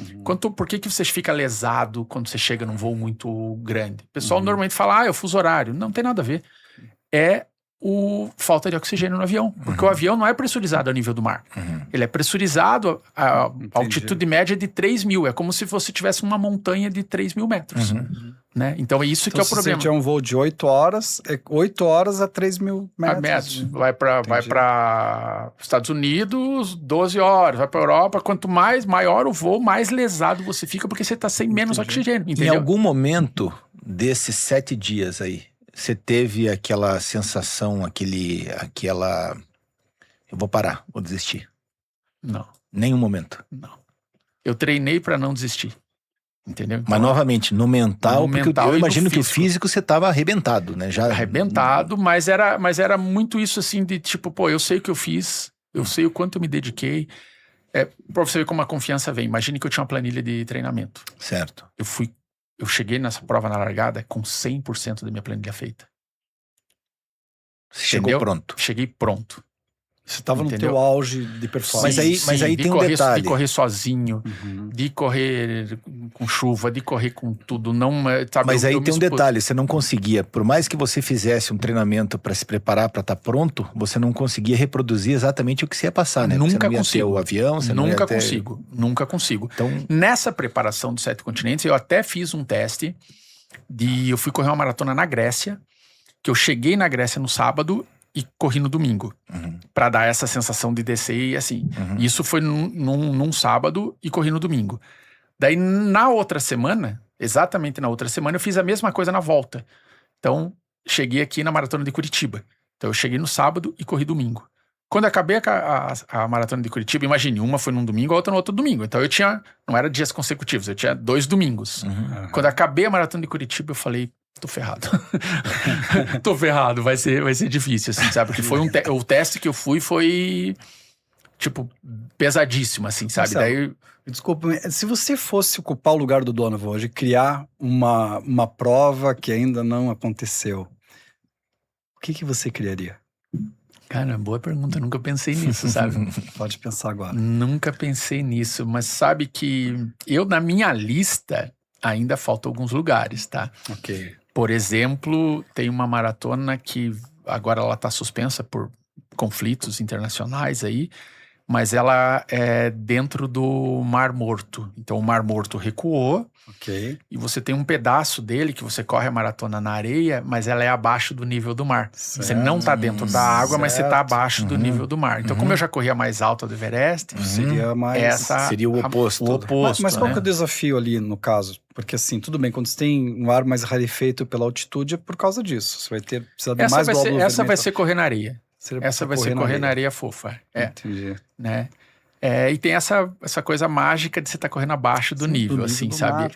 Por que você fica lesado quando você chega num voo muito grande? O pessoal normalmente fala, é o fuso horário. Não tem nada a ver. É falta de oxigênio no avião. Porque o avião não é pressurizado a nível do mar. Ele é pressurizado, a altitude média é de 3.000. É como se você tivesse uma montanha de 3.000 metros. Né? Então é isso que é o problema. Se você tiver um voo de 8 horas, 8 horas a 3.000 metros. Vai para Estados Unidos, 12 horas. Vai para Europa. Quanto maior o voo, mais lesado você fica, porque você está sem menos oxigênio. Entendeu? Em algum momento desses 7 dias aí, você teve aquela sensação, aquela... Eu vou parar, vou desistir. Não. Nenhum momento. Não. Eu treinei para não desistir. Entendeu? Então, mas novamente, no mental, porque eu imagino que o físico você estava arrebentado, né? Já arrebentado, mas era muito isso assim de tipo, eu sei o que eu fiz, eu sei o quanto eu me dediquei. Pra você ver como a confiança vem. Imagine que eu tinha uma planilha de treinamento. Certo. Eu cheguei nessa prova na largada com 100% da minha planilha feita. Você chegou pronto. Cheguei pronto. Você estava no teu auge de performance. Mas aí tem um detalhe. De correr sozinho, de correr com chuva, de correr com tudo. Não, sabe, mas aí tem um detalhe, você não conseguia, por mais que você fizesse um treinamento para se preparar para estar pronto, você não conseguia reproduzir exatamente o que você ia passar, né? Nunca você não ia consigo. ter o avião, você nunca não ia ter... consigo. Nunca consigo. Então... Nessa preparação dos 7 continentes, eu até fiz um teste eu fui correr uma maratona na Grécia, que eu cheguei na Grécia no sábado e corri no domingo, pra dar essa sensação de descer e assim. Isso foi num sábado e corri no domingo. Daí na outra semana, exatamente na outra semana, eu fiz a mesma coisa na volta. Então, cheguei aqui na maratona de Curitiba. Então eu cheguei no sábado e corri domingo. Quando eu acabei a maratona de Curitiba, imagine, uma foi num domingo, a outra no outro domingo. Então eu tinha, não era dias consecutivos, eu tinha 2 domingos. Quando eu acabei a maratona de Curitiba, eu falei, tô ferrado. Tô ferrado, vai ser difícil, assim, sabe? Porque foi o teste que eu fui foi, tipo, pesadíssimo, assim, sabe? Marcelo, daí... Desculpa, se você fosse ocupar o lugar do Donovan hoje, criar uma prova que ainda não aconteceu, o que você criaria? Cara, boa pergunta, eu nunca pensei nisso, sabe? Pode pensar agora. Nunca pensei nisso, mas sabe que na minha lista, ainda faltam alguns lugares, tá? Ok. Por exemplo, tem uma maratona que agora ela tá suspensa por conflitos internacionais aí, mas ela é dentro do Mar Morto. Então o Mar Morto recuou. Ok. E você tem um pedaço dele que você corre a maratona na areia, mas ela é abaixo do nível do mar. Certo. Você não tá dentro da água, mas você tá abaixo do nível do mar. Então, como eu já corria mais alta do Everest, seria mais... seria o oposto. O oposto, mas qual que é o desafio ali, no caso? Porque assim, tudo bem, quando você tem um ar mais rarefeito pela altitude, é por causa disso. Você vai precisar de mais glóbulo vermelho. Essa vai ser correr na areia. Essa vai ser correr na areia fofa. Entendi. Né? E tem essa coisa mágica de você estar correndo abaixo do nível, assim, do sabe? mar,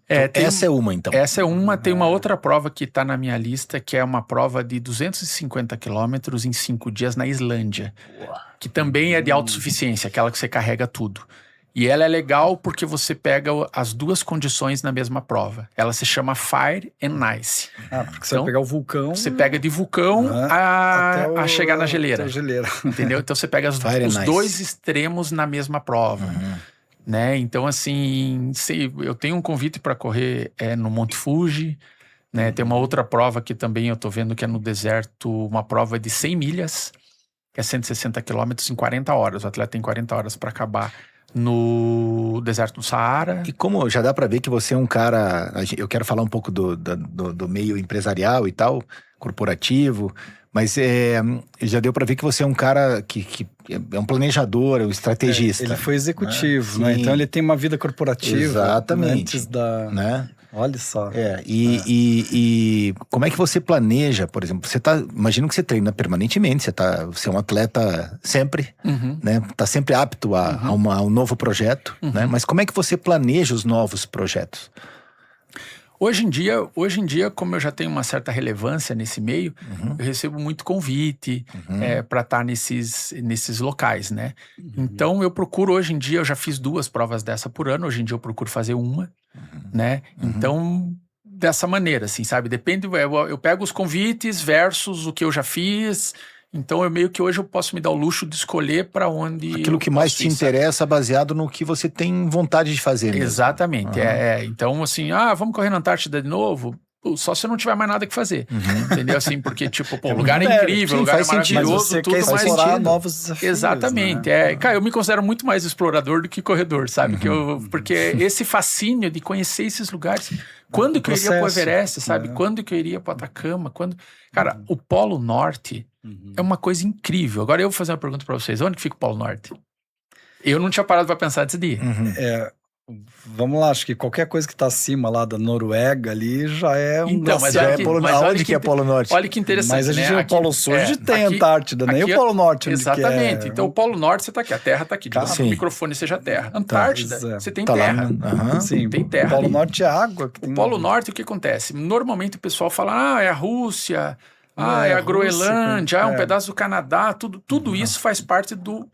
essa é uma, então. Essa é uma. Tem uma outra prova que está na minha lista, que é uma prova de 250 quilômetros em 5 dias na Islândia. Que também é de autossuficiência, aquela que você carrega tudo. E ela é legal porque você pega as duas condições na mesma prova. Ela se chama Fire and Ice. Porque você vai pegar o vulcão... Você pega de vulcão a chegar na geleira. Entendeu? Então você pega os dois extremos na mesma prova. Né? Então, assim, eu tenho um convite para correr no Monte Fuji. Né? Tem uma outra prova que também eu tô vendo que é no deserto, uma prova de 100 milhas, que é 160 quilômetros em 40 horas. O atleta tem 40 horas para acabar no deserto do Saara. E como já dá para ver que você é um cara... Eu quero falar um pouco do meio empresarial e tal, corporativo, mas já deu para ver que você é um cara que é um planejador, um estrategista. Ele foi executivo, né? Então ele tem uma vida corporativa. Exatamente. Antes da... Né? Olha só. E como é que você planeja, por exemplo, imagino que você treina permanentemente, você é um atleta sempre, né? Tá sempre apto a um novo projeto, né? Mas como é que você planeja os novos projetos? Hoje em dia, como eu já tenho uma certa relevância nesse meio, eu recebo muito convite para estar nesses locais, né? Então eu procuro hoje em dia, eu já fiz 2 provas dessa por ano, hoje em dia eu procuro fazer uma, né? Então, dessa maneira, assim, sabe? Depende, eu pego os convites versus o que eu já fiz Então, eu meio que hoje eu posso me dar o luxo de escolher para onde Aquilo que mais te interessa baseado no que você tem vontade de fazer mesmo. Exatamente. Então, assim, vamos correr na Antártida de novo? Pô, só se não tiver mais nada que fazer. Entendeu? Assim, porque, tipo, pô, o lugar é incrível, o lugar é maravilhoso, mas você tudo quer mais explorar novos desafios. Exatamente. Né? Cara, eu me considero muito mais explorador do que corredor, sabe? Porque esse fascínio de conhecer esses lugares. Quando que eu iria pro Everest, sabe? Quando que eu iria pro Atacama? Cara, o Polo Norte é uma coisa incrível. Agora eu vou fazer uma pergunta para vocês. Onde que fica o Polo Norte? Eu não tinha parado para pensar antes de ir. Vamos lá, acho que qualquer coisa que está acima lá da Noruega ali já é um então, mas aonde que é Polo Norte? Olha que interessante, mas a gente né? no Polo Sul a gente tem Antártida, nem o Polo Norte. Exatamente. Que é... Então o Polo Norte você está aqui, a Terra está aqui. Digamos que o microfone seja a Terra. Antártida, você tem terra. Sim, tem terra. O Polo Norte é água. O Polo Norte, o que acontece? Normalmente o pessoal fala, é a Rússia... é a Groenlândia, um pedaço do Canadá, tudo isso faz parte do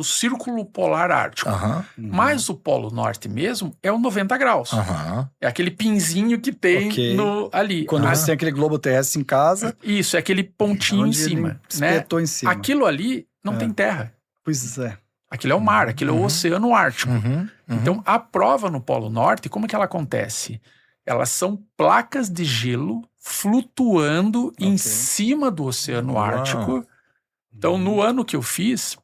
Círculo Polar Ártico. Mas o Polo Norte mesmo é o 90 graus. É aquele pinzinho que tem ali. Quando você tem aquele globo terrestre em casa... Isso, é aquele pontinho em cima. Espetou em cima. Aquilo ali não tem terra. Pois é. Aquilo é o mar, aquilo é o Oceano Ártico. Então, a prova no Polo Norte, como que ela acontece? Elas são placas de gelo flutuando em cima do Oceano Ártico. Então, no ano que eu fiz,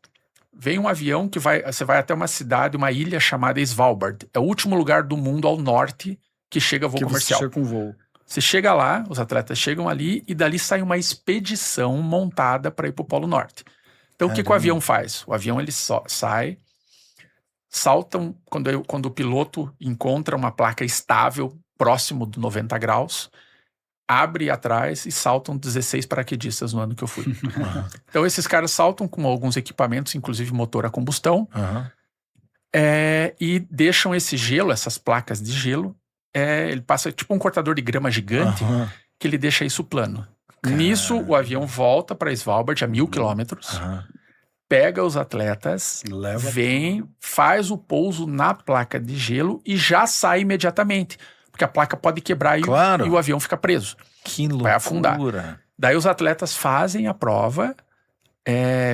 vem um avião que você vai até uma cidade, uma ilha chamada Svalbard. É o último lugar do mundo ao norte que chega voo comercial. Você chega com voo. Você chega lá, os atletas chegam ali e dali sai uma expedição montada para ir para o Polo Norte. Então, o que o avião faz? O avião ele sai, saltam, quando o piloto encontra uma placa estável próximo do 90 graus, abre atrás e saltam 16 paraquedistas no ano que eu fui. Então esses caras saltam com alguns equipamentos, inclusive motor a combustão, e deixam esse gelo, essas placas de gelo, ele passa tipo um cortador de grama gigante, que ele deixa isso plano. Nisso o avião volta para Svalbard a 1.000 quilômetros, pega os atletas, vem, faz o pouso na placa de gelo e já sai imediatamente. Porque a placa pode quebrar e o avião fica preso. Que loucura. Vai afundar. Daí os atletas fazem a prova,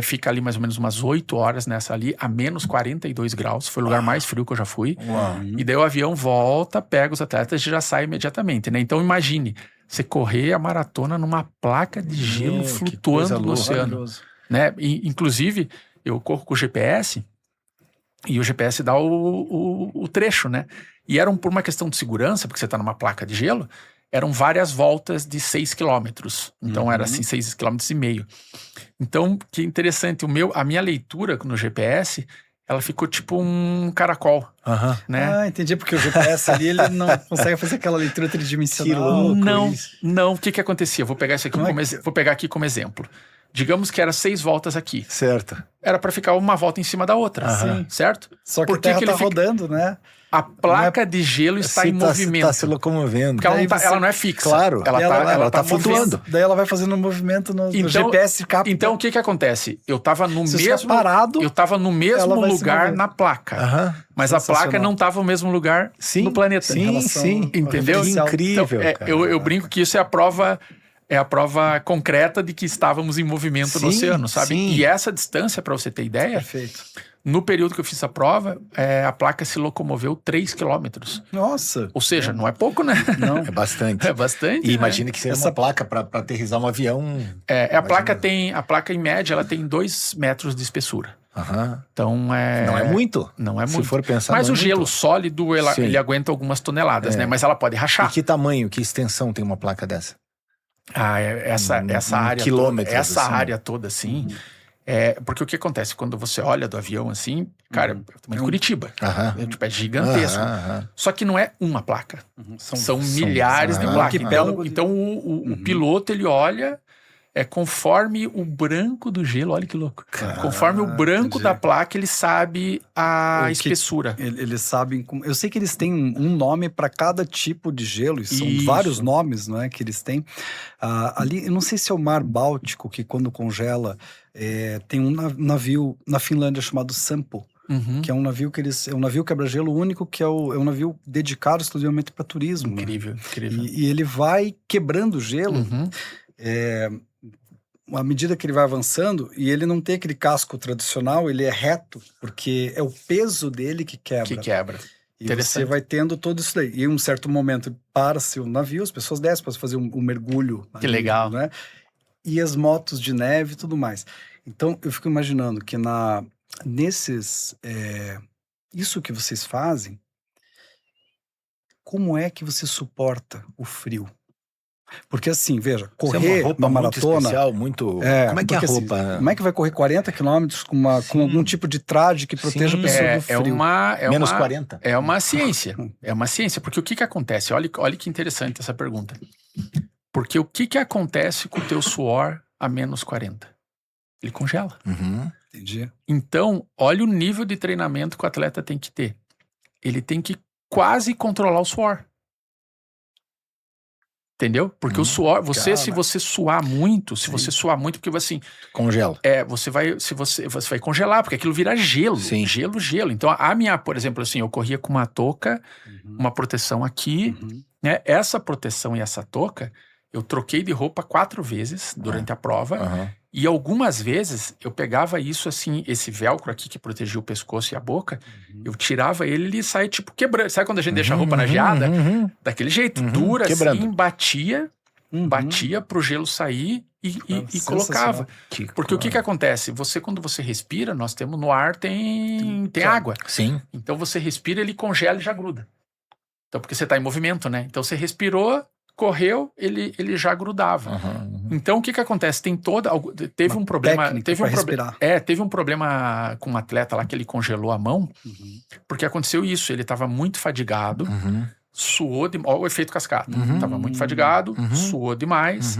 fica ali mais ou menos umas 8 horas nessa ali, a menos 42 graus. Foi o lugar mais frio que eu já fui. E daí o avião volta, pega os atletas e já sai imediatamente, né? Então imagine, você correr a maratona numa placa de gelo flutuando no oceano. Né? Inclusive, eu corro com o GPS e o GPS dá o trecho, né? E por uma questão de segurança, porque você está numa placa de gelo, eram várias voltas de 6 quilômetros. Então era assim, 6,5 quilômetros. Então, que interessante, a minha leitura no GPS, ela ficou tipo um caracol. Né? Entendi, porque o GPS ali, ele não consegue fazer aquela leitura tridimensional. Não, o que acontecia? Vou pegar isso aqui vou pegar aqui como exemplo. Digamos que era 6 voltas aqui. Certo. Era para ficar uma volta em cima da outra, certo? Só que a Terra tá rodando, né? A placa de gelo está em movimento. Está se locomovendo. Porque ela não é fixa. Claro. Ela tá flutuando. Daí ela vai fazendo um movimento no GPS capta. Então o que acontece? Eu estava no mesmo parado, eu estava no mesmo lugar na placa. Mas a placa não estava no mesmo lugar no planeta. Sim. Entendeu? Que incrível. Então, eu brinco que isso é a prova concreta de que estávamos em movimento no oceano, sabe? E essa distância, para você ter ideia, perfeito. No período que eu fiz a prova, a placa se locomoveu 3 quilômetros. Nossa! Ou seja, não é pouco, né? Não, é bastante. É bastante. E imagina que seja essa placa para aterrissar um avião. A placa em média, ela tem 2 metros de espessura. Então não é muito. Não é muito. Se for pensar. Mas o gelo sólido, ele aguenta algumas toneladas, né? Mas ela pode rachar. E que tamanho, que extensão tem uma placa dessa? Essa área quilômetros, toda, essa área toda, assim. Porque o que acontece? Quando você olha do avião assim, cara, é tamanho de Curitiba. É gigantesco. Só que não é uma placa. São milhares de placas. Então o piloto, ele olha conforme o branco do gelo, olha que louco. Conforme o branco da placa, ele sabe a espessura. Eles sabem. Eu sei que eles têm um nome para cada tipo de gelo, e são vários nomes, não é, que eles têm. Ali, eu não sei se é o Mar Báltico, que quando congela, tem um navio na Finlândia chamado Sampo. Que é um navio é um navio quebra-gelo único, que é um navio dedicado exclusivamente para turismo. Incrível. E ele vai quebrando o gelo. à medida que ele vai avançando, e ele não tem aquele casco tradicional, ele é reto, porque é o peso dele que quebra. Que quebra. E você vai tendo todo isso daí. E em um certo momento para-se o navio, as pessoas descem para fazer um mergulho. Que legal. Né? E as motos de neve e tudo mais. Então, eu fico imaginando que isso que vocês fazem, como é que você suporta o frio? Porque assim, veja, correr uma maratona... muito especial, muito... como é que é a roupa? Assim, como é que vai correr 40 quilômetros com algum tipo de traje que proteja a pessoa do frio? Menos 40. É uma ciência. É uma ciência. Porque o que acontece? Olha que interessante essa pergunta. Porque o que acontece com o teu suor a menos 40? Ele congela. Entendi. Então, olha o nível de treinamento que o atleta tem que ter. Ele tem que quase controlar o suor. Entendeu? Porque o suor, se você suar muito, porque assim... Congela. Você vai congelar, porque aquilo vira gelo. Sim. Gelo. Então, por exemplo, assim, eu corria com uma touca, uma proteção aqui, né? Essa proteção e essa touca, eu troquei de roupa 4 vezes durante a prova. E algumas vezes eu pegava isso assim, esse velcro aqui que protegia o pescoço e a boca, eu tirava ele e saia tipo quebrando. Sabe quando a gente deixa a roupa na geada? Daquele jeito, dura quebrando. Assim, batia pro gelo sair e colocava. Porque o que acontece? Quando você respira, nós temos no ar tem água. Sim. Então você respira, ele congela e já gruda. Então porque você está em movimento, né? Então você respirou, correu, ele já grudava. Então o que acontece? Teve um problema com um atleta lá que ele congelou a mão, porque aconteceu isso, ele estava muito fadigado, suou olha o efeito cascata, estava muito fadigado, suou demais,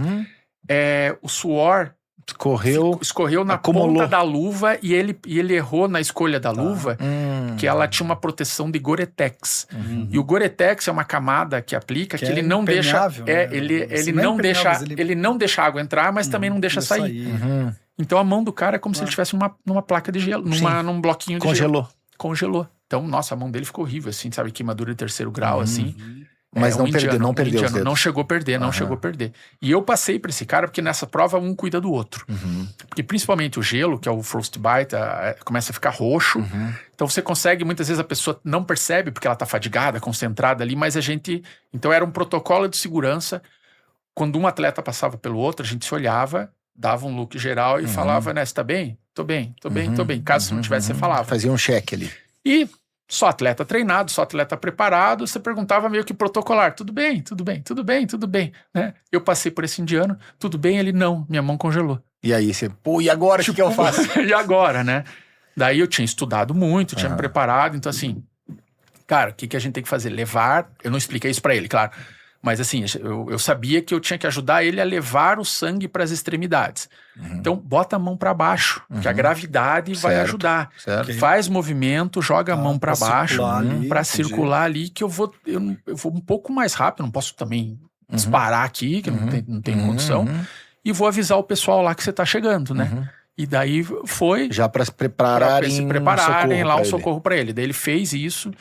o suor escorreu na ponta da luva e ele errou na escolha da luva, que ela tinha uma proteção de Gore-Tex. E o Gore-Tex é uma camada que aplica que ele não deixa, ele não deixa a água entrar, mas também não deixa sair. Então a mão do cara é como se ele estivesse numa placa de gelo, num bloquinho de gelo. Congelou. Então, nossa, a mão dele ficou horrível, assim, sabe, queimadura de 3º grau, assim. Mas não perdeu os dedos. Não chegou a perder. E eu passei pra esse cara, porque nessa prova um cuida do outro. Porque principalmente o gelo, que é o frostbite, começa a ficar roxo. Então você consegue, muitas vezes a pessoa não percebe, porque ela tá fadigada, concentrada ali, mas então era um protocolo de segurança. Quando um atleta passava pelo outro, a gente se olhava, dava um look geral e falava, né, você tá bem? Tô bem. Caso você não tivesse, você falava. Fazia um check ali. E só atleta treinado, só atleta preparado, você perguntava meio que protocolar, tudo bem, né? Eu passei por esse indiano, tudo bem? Ele, não, minha mão congelou. E aí você, e agora o que eu faço? E agora, né? Daí eu tinha estudado muito, tinha me preparado, então assim, cara, o que a gente tem que fazer? Eu não expliquei isso pra ele, claro, mas assim, eu sabia que eu tinha que ajudar ele a levar o sangue para as extremidades. Então, bota a mão para baixo, que a gravidade vai ajudar. Faz movimento, joga a mão para baixo, para circular ali, que eu vou um pouco mais rápido, não posso também disparar aqui, que não tenho condição, e vou avisar o pessoal lá que você tá chegando, né? E daí foi... Já para se prepararem lá um socorro para ele. Daí ele fez isso...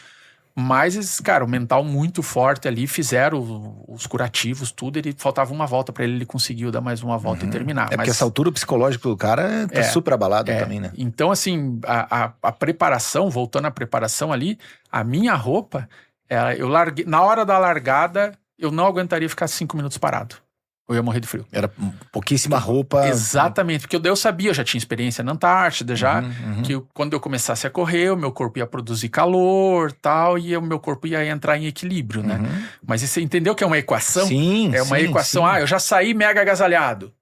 Mas, cara, o mental muito forte ali, fizeram os curativos, tudo, faltava uma volta pra ele conseguiu dar mais uma volta e terminar. Porque essa altura o psicológico do cara tá super abalado também, né? Então, assim, a preparação, voltando à preparação ali, a minha roupa, eu larguei, na hora da largada, eu não aguentaria ficar 5 minutos parado. Eu ia morrer de frio. Era pouquíssima roupa. Exatamente, porque eu sabia, eu já tinha experiência na Antártida, que quando eu começasse a correr, o meu corpo ia produzir calor tal, e o meu corpo ia entrar em equilíbrio, né? Mas você entendeu que é uma equação? Sim, é uma equação, eu já saí mega agasalhado.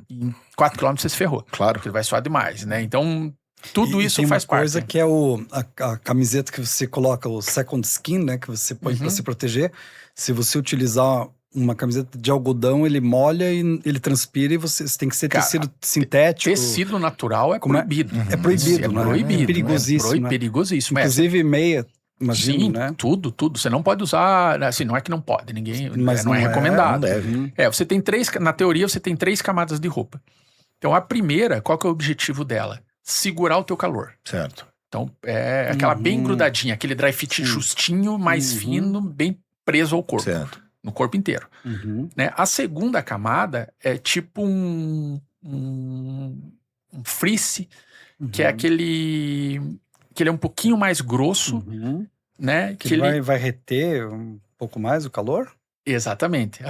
Em 4 km você se ferrou. Claro. Porque vai suar demais, né? Então, tudo isso faz parte. Tem uma coisa que é a camiseta que você coloca, o second skin, né? Que você põe pra se proteger. Se você utilizar uma camiseta de algodão, ele molha e ele transpira e você tem que ser tecido sintético. Tecido natural é proibido. É proibido, né? É proibido. É perigosíssimo. É perigosíssimo. Inclusive meia, imagino, sim, né? Tudo. Você não pode usar, assim, não é que não pode, mas não é recomendado. Não deve. Você tem na teoria você tem 3 camadas de roupa. Então a primeira, qual que é o objetivo dela? Segurar o teu calor. Certo. Então é aquela bem grudadinha, aquele dry fit justinho, mais fino, bem preso ao corpo. Certo. No corpo inteiro. Né? A segunda camada é tipo um fleece, que é aquele... que ele é um pouquinho mais grosso, né? Que ele vai reter um pouco mais o calor? Exatamente.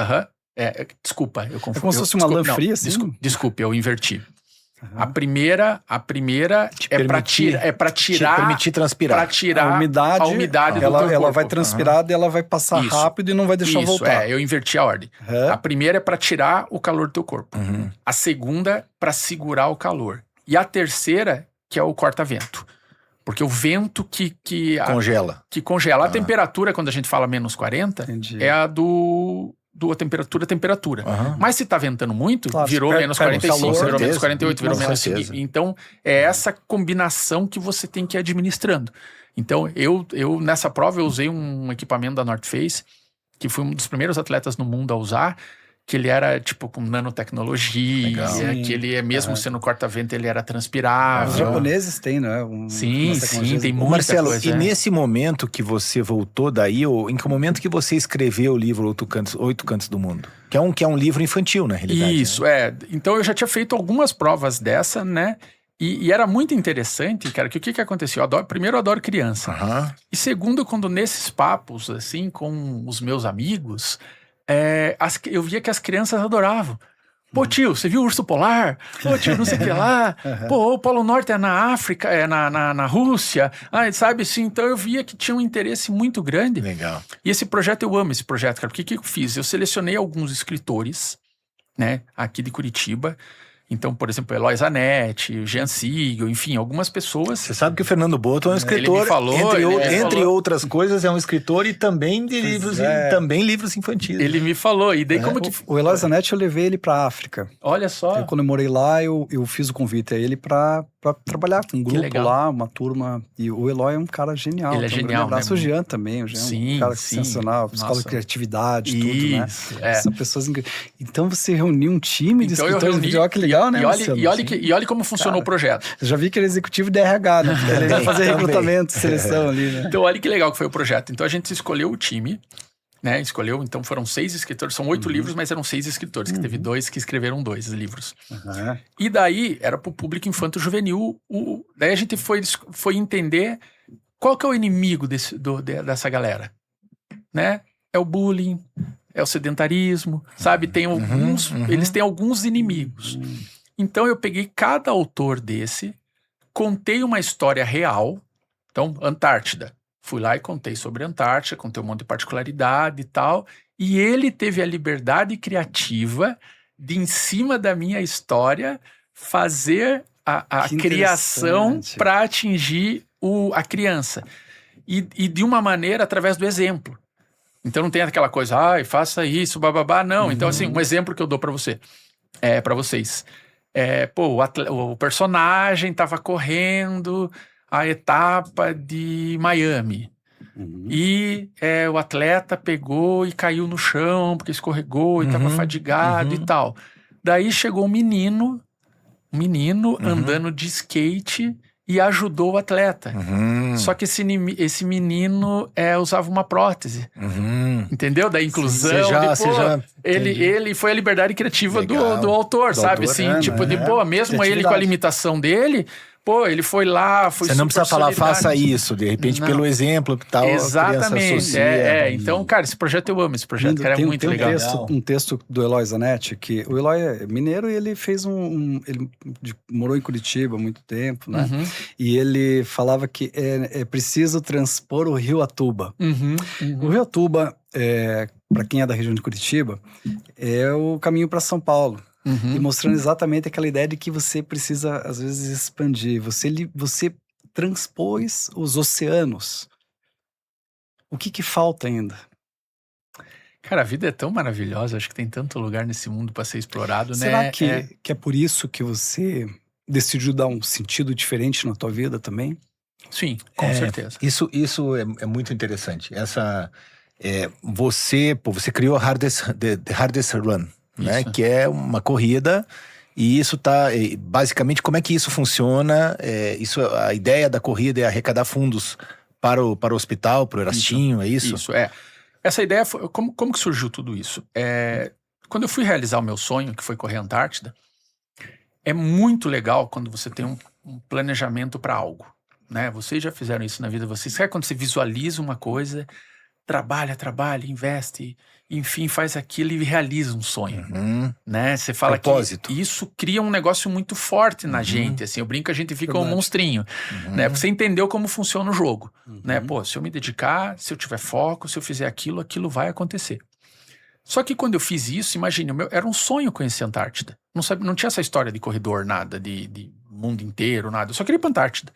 Desculpa, eu confundi. É como se fosse uma lã fria, assim? Desculpe, eu inverti. A primeira é para tirar, permitir transpirar. Para tirar a umidade do teu corpo. Ela vai transpirar e ela vai passar rápido e não vai deixar voltar. Eu inverti a ordem. A primeira é para tirar o calor do teu corpo. A segunda para segurar o calor. E a terceira que é o corta-vento. Porque o vento que congela. Que congela. A temperatura, quando a gente fala menos 40, é a do temperatura. Mas se tá ventando muito, virou menos 45, virou menos 48, virou menos 50. Então, é essa combinação que você tem que ir administrando. Então, eu nessa prova, eu usei um equipamento da North Face, que fui um dos primeiros atletas no mundo a usar, que ele era, tipo, com nanotecnologia, que ele, mesmo sendo corta-vento, ele era transpirável. Os japoneses têm, né? Sim, tem muita Marcelo, coisa. E nesse momento que você voltou daí, ou em que momento que você escreveu o livro Oito Cantos do Mundo? Que é um livro infantil, na realidade. Isso, Então, eu já tinha feito algumas provas dessa, né? E era muito interessante, cara, que o que aconteceu? Primeiro, eu adoro criança. E segundo, quando nesses papos, assim, com os meus amigos... eu via que as crianças adoravam. Pô, tio, você viu o urso polar? Pô, tio, não sei o que lá. Pô, o Polo Norte é na África, é na Rússia. Sabe assim? Então eu via que tinha um interesse muito grande. Legal. E esse projeto, eu amo esse projeto, cara. Porque o que eu fiz? Eu selecionei alguns escritores, né, aqui de Curitiba. Então, por exemplo, Eloy Zanetti, Jean Siegel, enfim, algumas pessoas... Você sabe que o Fernando Boto é um escritor, ele me falou, entre outras coisas, é um escritor e também de livros, e também livros infantis. Ele me falou, e daí como que... O Eloy Zanetti, eu levei ele pra África. Olha só. Quando eu morei lá, eu fiz o convite a ele pra trabalhar com um grupo lá, uma turma. E o Eloy é um cara genial. Ele é genial, um abraço, né? O Jean também. O Jean é um cara sensacional, escola de criatividade, tudo, né? São pessoas incríveis. Então você reuniu um time de escritores. Olha que legal, né? E olha como funcionou o projeto. Eu já vi que ele é executivo de RH, né? Ele vai fazer recrutamento, seleção ali, né? Então olha que legal que foi o projeto. Então a gente escolheu o time, né? Então foram 6 escritores, são 8 livros, mas eram 6 escritores, que teve 2 que escreveram 2 livros. E daí era pro público infanto-juvenil. Daí a gente foi entender qual que é o inimigo dessa galera, né? É o bullying, é o sedentarismo, sabe? Tem eles têm alguns inimigos. Então eu peguei cada autor desse, contei uma história real. Então, Antártida. Fui lá e contei sobre a Antártida, contei um monte de particularidade e tal. E ele teve a liberdade criativa de, em cima da minha história, fazer a criação para atingir a criança. E de uma maneira através do exemplo. Então não tem aquela coisa, faça isso, bababá. Não, então assim, um exemplo que eu dou para vocês. O personagem estava correndo a etapa de Miami. E o atleta pegou e caiu no chão porque escorregou e estava fadigado e tal. Daí chegou um menino andando de skate e ajudou o atleta. Só que esse menino usava uma prótese. Entendeu? Da inclusão. Ele foi a liberdade criativa do autor, sabe? Assim, mesmo ele com a limitação dele... ele foi lá, foi super solidário. Você não precisa falar, faça isso, de repente, pelo exemplo que tal. Exatamente. Então, cara, esse projeto eu amo, esse projeto, cara, é muito legal. Um texto do Eloy Zanetti, que o Eloy é mineiro e ele fez ele morou em Curitiba há muito tempo, né? E ele falava que é preciso transpor o Rio Atuba. O Rio Atuba, para quem é da região de Curitiba, é o caminho para São Paulo. E mostrando exatamente aquela ideia de que você precisa, às vezes, expandir. Você transpôs os oceanos. O que falta ainda? Cara, a vida é tão maravilhosa. Acho que tem tanto lugar nesse mundo para ser explorado, Será né? que é por isso que você decidiu dar um sentido diferente na tua vida também? Sim, com certeza. Isso é muito interessante. Você criou The Hardest Run. Né, que é uma corrida, e isso basicamente, como é que isso funciona? A ideia da corrida é arrecadar fundos para o hospital, para o Erastinho, é isso? Isso, Essa ideia foi, como que surgiu tudo isso? Quando eu fui realizar o meu sonho, que foi correr a Antártida, é muito legal quando você tem um planejamento para algo, né? Vocês já fizeram isso na vida de vocês. Sabe quando você visualiza uma coisa, trabalha, investe, enfim, faz aquilo e realiza um sonho, né? Você fala Propósito. que isso cria um negócio muito forte na gente, assim, eu brinco, a gente fica um monstrinho, né? Porque você entendeu como funciona o jogo, né? Pô, se eu me dedicar, se eu tiver foco, se eu fizer aquilo, aquilo vai acontecer. Só que quando eu fiz isso, imagine, era um sonho conhecer a Antártida. Não tinha essa história de corredor, nada, de mundo inteiro, nada. Eu só queria ir pra Antártida.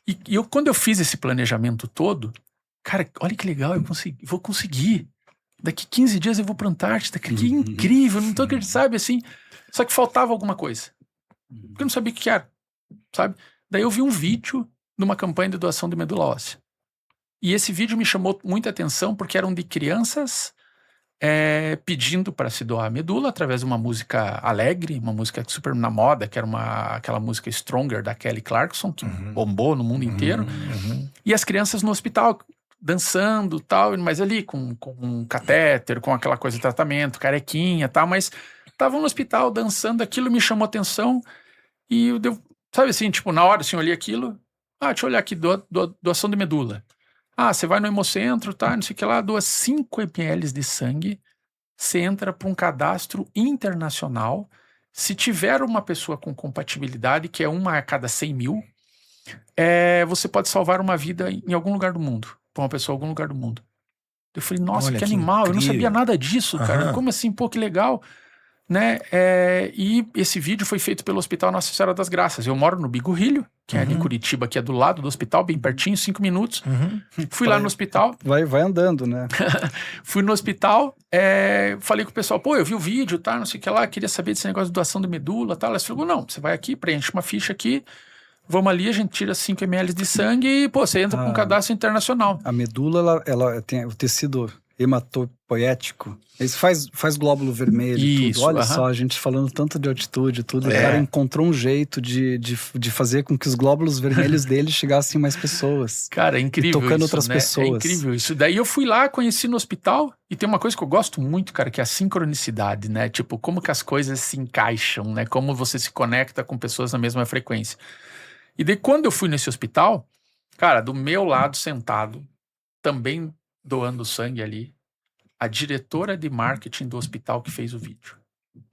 E quando eu fiz esse planejamento todo, cara, olha que legal, vou conseguir. Daqui 15 dias eu vou pra Antártida. Que incrível, não tô acreditando, sabe, assim. Só que faltava alguma coisa. Porque eu não sabia o que era, sabe? Daí eu vi um vídeo de uma campanha de doação de medula óssea. E esse vídeo me chamou muita atenção porque eram de crianças pedindo para se doar a medula através de uma música alegre, uma música super na moda, que era aquela música Stronger da Kelly Clarkson, que bombou no mundo inteiro. E as crianças no hospital dançando tal, mas ali com um catéter, com aquela coisa de tratamento, carequinha tal, mas estavam no hospital dançando, aquilo me chamou atenção e sabe assim, tipo, na hora assim, eu olhei aquilo, deixa eu olhar aqui, doação de medula. Você vai no Hemocentro, tá, não sei o que lá, doa 5 ml de sangue, você entra para um cadastro internacional, se tiver uma pessoa com compatibilidade, que é uma a cada 100 mil, você pode salvar uma vida em algum lugar do mundo, para uma pessoa em algum lugar do mundo. Eu falei, nossa, Olha, que que animal, incrível. eu não sabia nada disso, cara, como assim, pô, que legal, né, e esse vídeo foi feito pelo Hospital Nossa Senhora das Graças. Eu moro no Bigorrilho, que é ali em Curitiba, que é do lado do hospital, bem pertinho, 5 minutos. Fui lá no hospital. Vai andando, né? Fui no hospital, falei com o pessoal, pô, eu vi o vídeo, tá, não sei o que lá, queria saber desse negócio de doação de medula, tá. Elas falaram, não, você vai aqui, preenche uma ficha aqui, vamos ali, a gente tira 5 ml de sangue e, pô, você entra para um cadastro internacional. A medula, ela tem o tecido hematopoético. Isso faz glóbulo vermelho e tudo. Olha só, a gente falando tanto de altitude e tudo, o cara encontrou um jeito de fazer com que os glóbulos vermelhos dele chegassem mais pessoas. Cara, é incrível tocando isso, outras né? pessoas. É incrível isso. Daí eu fui lá, conheci no hospital, e tem uma coisa que eu gosto muito, cara, que é a sincronicidade, né? Tipo, como que as coisas se encaixam, né? Como você se conecta com pessoas na mesma frequência. E daí quando eu fui nesse hospital, cara, do meu lado sentado, também doando sangue ali, a diretora de marketing do hospital que fez o vídeo.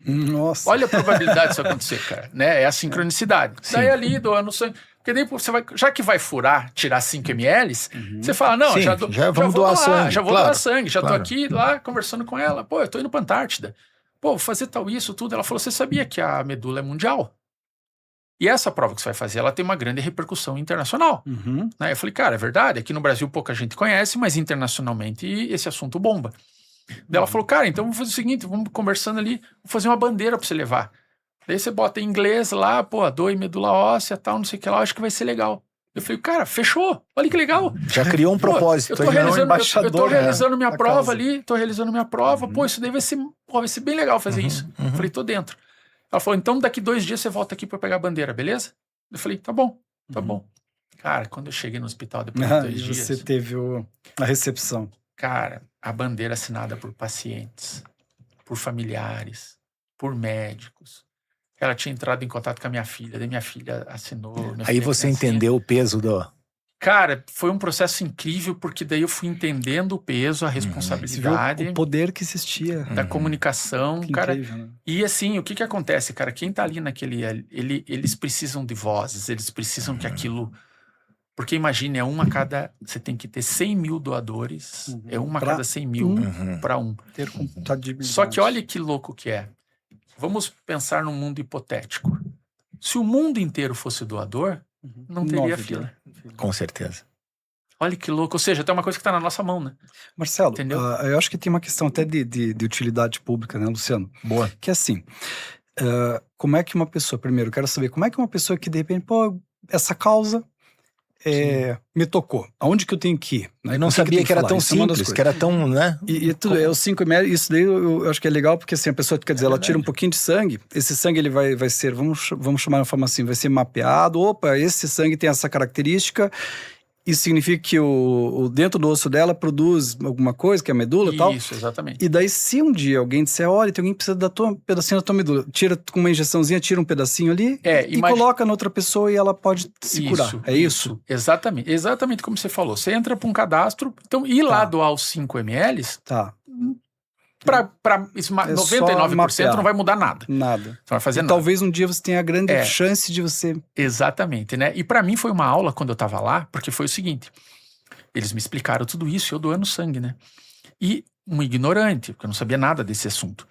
Nossa. Olha a probabilidade disso acontecer, cara, né? É a sincronicidade. Sim. Daí ali, doando sangue. Porque daí você vai, já que vai furar, tirar 5 ml, você fala, não, Sim, já vamos vou doar sangue, já vou claro, doar sangue, já claro. tô aqui lá conversando com ela, pô, eu tô indo pra Antártida, pô, vou fazer tal isso, tudo. Ela falou, você sabia que a medula é mundial? E essa prova que você vai fazer, ela tem uma grande repercussão internacional. Né? Eu falei, cara, é verdade, aqui no Brasil pouca gente conhece, mas internacionalmente esse assunto bomba. Daí ela falou, cara, então vamos fazer o seguinte, vamos conversando ali, vou fazer uma bandeira pra você levar. Daí você bota em inglês lá, pô, doe medula óssea, tal, não sei o que lá, acho que vai ser legal. Eu falei, cara, fechou, olha que legal. Já criou um propósito. Eu tô embaixador, realizando minha da prova causa. ali, tô realizando minha prova, pô, isso daí vai ser bem legal fazer isso. Eu falei, tô dentro. Ela falou, então daqui 2 dias você volta aqui pra pegar a bandeira, beleza? Eu falei, tá bom, tá bom. Cara, quando eu cheguei no hospital depois de 2 E dias... você teve a recepção. Cara, a bandeira assinada por pacientes, por familiares, por médicos. Ela tinha entrado em contato com a minha filha, daí minha filha assinou. Aí você entendeu o peso do... Cara, foi um processo incrível, porque daí eu fui entendendo o peso, a Você viu responsabilidade o poder que existia. da comunicação, Que cara. incrível, né? E assim, o que acontece, cara? Quem tá ali eles precisam de vozes, eles precisam que aquilo... Porque imagine, você tem que ter 100 mil doadores, é uma a Pra cada 100 mil para um. Ter compatibilidade. Só que olha que louco que é. Vamos pensar num mundo hipotético. Se o mundo inteiro fosse doador, não teria 9, fila. Com certeza. Olha que louco. Ou seja, tem uma coisa que está na nossa mão, né? Marcelo, Entendeu? eu acho que tem uma questão até de utilidade pública, né, Luciano? Boa. Que é assim, como é que uma pessoa, primeiro, eu quero saber como é que uma pessoa que de repente, pô, essa causa me tocou, aonde que eu tenho que ir? Né? Eu não O sabia tem que era falar? tão Isso é uma das simples, coisas. que era tão, né? E tudo, os 5 ml, isso daí eu acho que é legal, porque assim, a pessoa, quer dizer, ela tira um pouquinho de sangue, esse sangue ele vai ser, vamos chamar de uma forma assim, vai ser mapeado, opa, esse sangue tem essa característica, Isso significa que o dentro do osso dela produz alguma coisa, que é a medula e tal? Isso, exatamente. E daí, se um dia alguém disser, olha, tem alguém que precisa um pedacinho da tua medula, tira com uma injeçãozinha, tira um pedacinho ali e coloca na outra pessoa e ela pode se curar. É isso? Exatamente. Exatamente como você falou. Você entra para um cadastro, então ir lá doar os 5 ml, para 99% não vai mudar nada. Nada. Não vai fazer nada. Talvez um dia você tenha a grande chance de você... Exatamente, né? E para mim foi uma aula quando eu tava lá, porque foi o seguinte, eles me explicaram tudo isso, eu doando sangue, né? E um ignorante, porque eu não sabia nada desse assunto.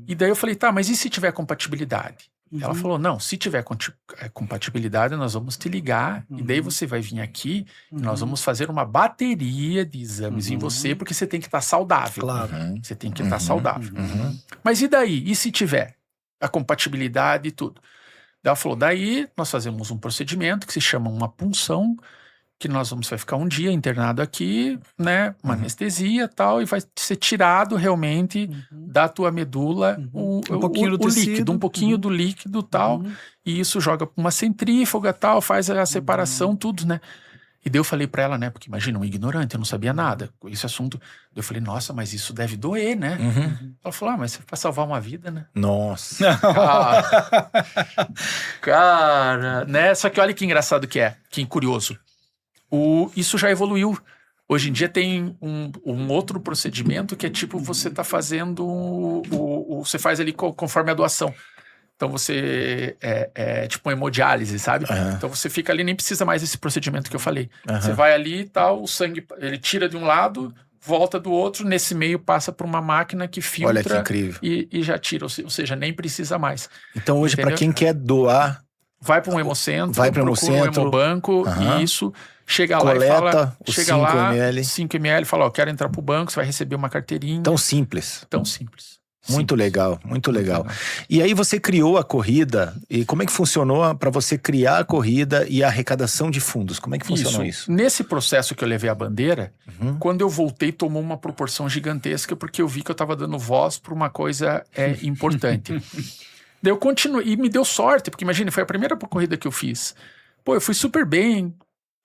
E daí eu falei, tá, mas e se tiver compatibilidade? Ela falou, não, se tiver compatibilidade, nós vamos te ligar e daí você vai vir aqui e nós vamos fazer uma bateria de exames em você, porque você tem que estar saudável. Claro. Você tem que estar saudável. Mas e daí? E se tiver a compatibilidade e tudo? Daí ela falou, daí nós fazemos um procedimento que se chama uma punção, que nós vai ficar um dia internado aqui, né, uma anestesia e tal, e vai ser tirado realmente da tua medula um pouquinho do líquido, um pouquinho do líquido e tal, e isso joga pra uma centrífuga tal, faz a separação, tudo, né. E daí eu falei pra ela, né, porque imagina, um ignorante, eu não sabia nada com esse assunto. Daí eu falei, nossa, mas isso deve doer, né? Ela falou, mas é pra salvar uma vida, né? Nossa. Cara, né, só que olha que engraçado que curioso. Isso já evoluiu. Hoje em dia tem um outro procedimento que é tipo, você tá fazendo você faz ali conforme a doação. Então você é tipo uma hemodiálise, sabe? Então você fica ali, nem precisa mais desse procedimento que eu falei. Você vai ali e tal, o sangue, ele tira de um lado, volta do outro, nesse meio passa por uma máquina que filtra. Olha que incrível. E já tira, ou seja, nem precisa mais. Então hoje, para quem quer doar, vai para um hemocentro, vai para um hemobanco, e isso, chega coleta lá e fala, chega lá, 5 ml, fala, ó, quero entrar pro banco, você vai receber uma carteirinha. Tão simples. Tão simples. Muito legal, muito legal. E aí você criou a corrida, e como é que funcionou para você criar a corrida e a arrecadação de fundos? Como é que funcionou isso? Nesse processo que eu levei a bandeira, quando eu voltei, tomou uma proporção gigantesca, porque eu vi que eu estava dando voz para uma coisa importante. Daí eu continuei, e me deu sorte, porque imagina, foi a primeira corrida que eu fiz. Pô, eu fui super bem,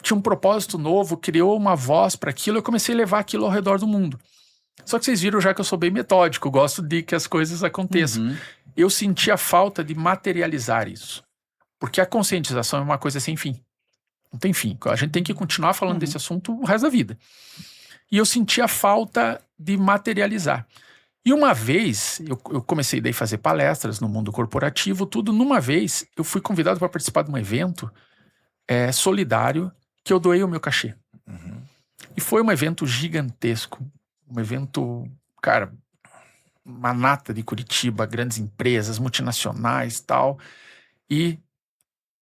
tinha um propósito novo, criou uma voz para aquilo, eu comecei a levar aquilo ao redor do mundo. Só que vocês viram já que eu sou bem metódico, gosto de que as coisas aconteçam. Eu senti a falta de materializar isso. Porque a conscientização é uma coisa sem fim. Não tem fim. A gente tem que continuar falando desse assunto o resto da vida. E eu senti a falta de materializar. E uma vez, eu comecei daí a fazer palestras no mundo corporativo, tudo. Numa vez, eu fui convidado para participar de um evento solidário que eu doei o meu cachê. E foi um evento gigantesco. Um evento, cara, uma nata de Curitiba, grandes empresas, multinacionais e tal. E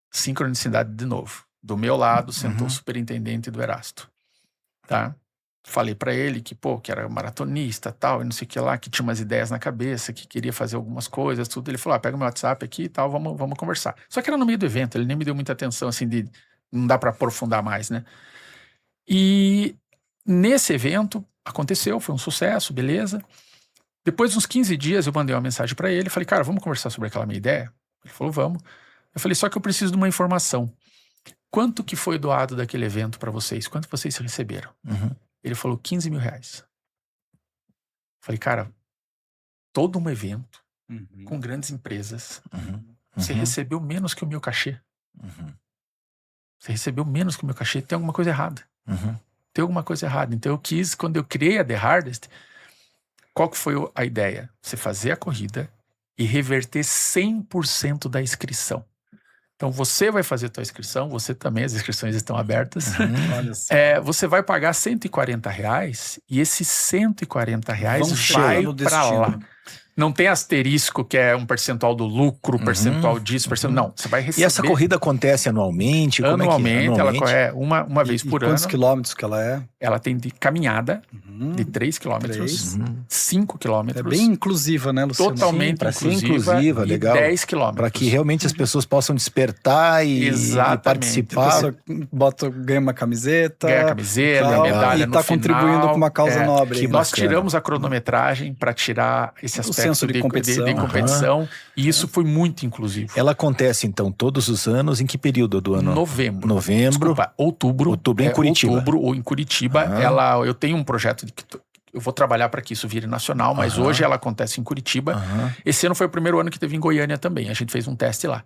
sincronicidade de novo. Do meu lado, sentou o superintendente do Erasto. Tá? Falei pra ele que, que era maratonista tal, e não sei o que lá, que tinha umas ideias na cabeça, que queria fazer algumas coisas, tudo. Ele falou, pega meu WhatsApp aqui e tal, vamos conversar. Só que era no meio do evento, ele nem me deu muita atenção, assim, não dá pra aprofundar mais, né? E nesse evento, aconteceu, foi um sucesso, beleza. Depois de uns 15 dias, eu mandei uma mensagem pra ele, falei, cara, vamos conversar sobre aquela minha ideia? Ele falou, vamos. Eu falei, só que eu preciso de uma informação. Quanto que foi doado daquele evento pra vocês? Quanto vocês receberam? Ele falou, 15 mil reais. Falei, cara, todo um evento com grandes empresas, você recebeu menos que o meu cachê. Você recebeu menos que o meu cachê, tem alguma coisa errada. Tem alguma coisa errada. Então eu quis, quando eu criei a The Hardest, qual que foi a ideia? Você fazer a corrida e reverter 100% da inscrição. Então você vai fazer a tua inscrição, você também, as inscrições estão abertas. Olha só. Você vai pagar R$140 e esses R$140 Vão vai no para destino. lá. Não tem asterisco que é um percentual do lucro, percentual disso, percentual... Não, você vai receber... E essa corrida acontece anualmente? Como Anualmente, é que... ela corre uma vez por ano. Quantos quilômetros que ela é? Ela tem de caminhada de 3 quilômetros, 5 quilômetros. É bem inclusiva, né, Luciano? Totalmente para ser inclusiva, inclusiva, e legal. 10 quilômetros. Para que realmente as pessoas possam despertar e Exatamente. A participar. pessoa ganha uma camiseta. Ganha a camiseta, tal, medalha e no tá final. contribuindo com uma causa nobre. que né? Nós bacana. tiramos a cronometragem para tirar esse aspecto senso de competição. de competição. E isso foi muito inclusivo. Ela acontece, então, todos os anos. Em que período do ano? Novembro. Desculpa, outubro. Outubro em Curitiba. Outubro ou em Curitiba. Eu tenho um projeto de que eu vou trabalhar para que isso vire nacional, mas hoje ela acontece em Curitiba. Esse ano foi o primeiro ano que teve em Goiânia também. A gente fez um teste lá.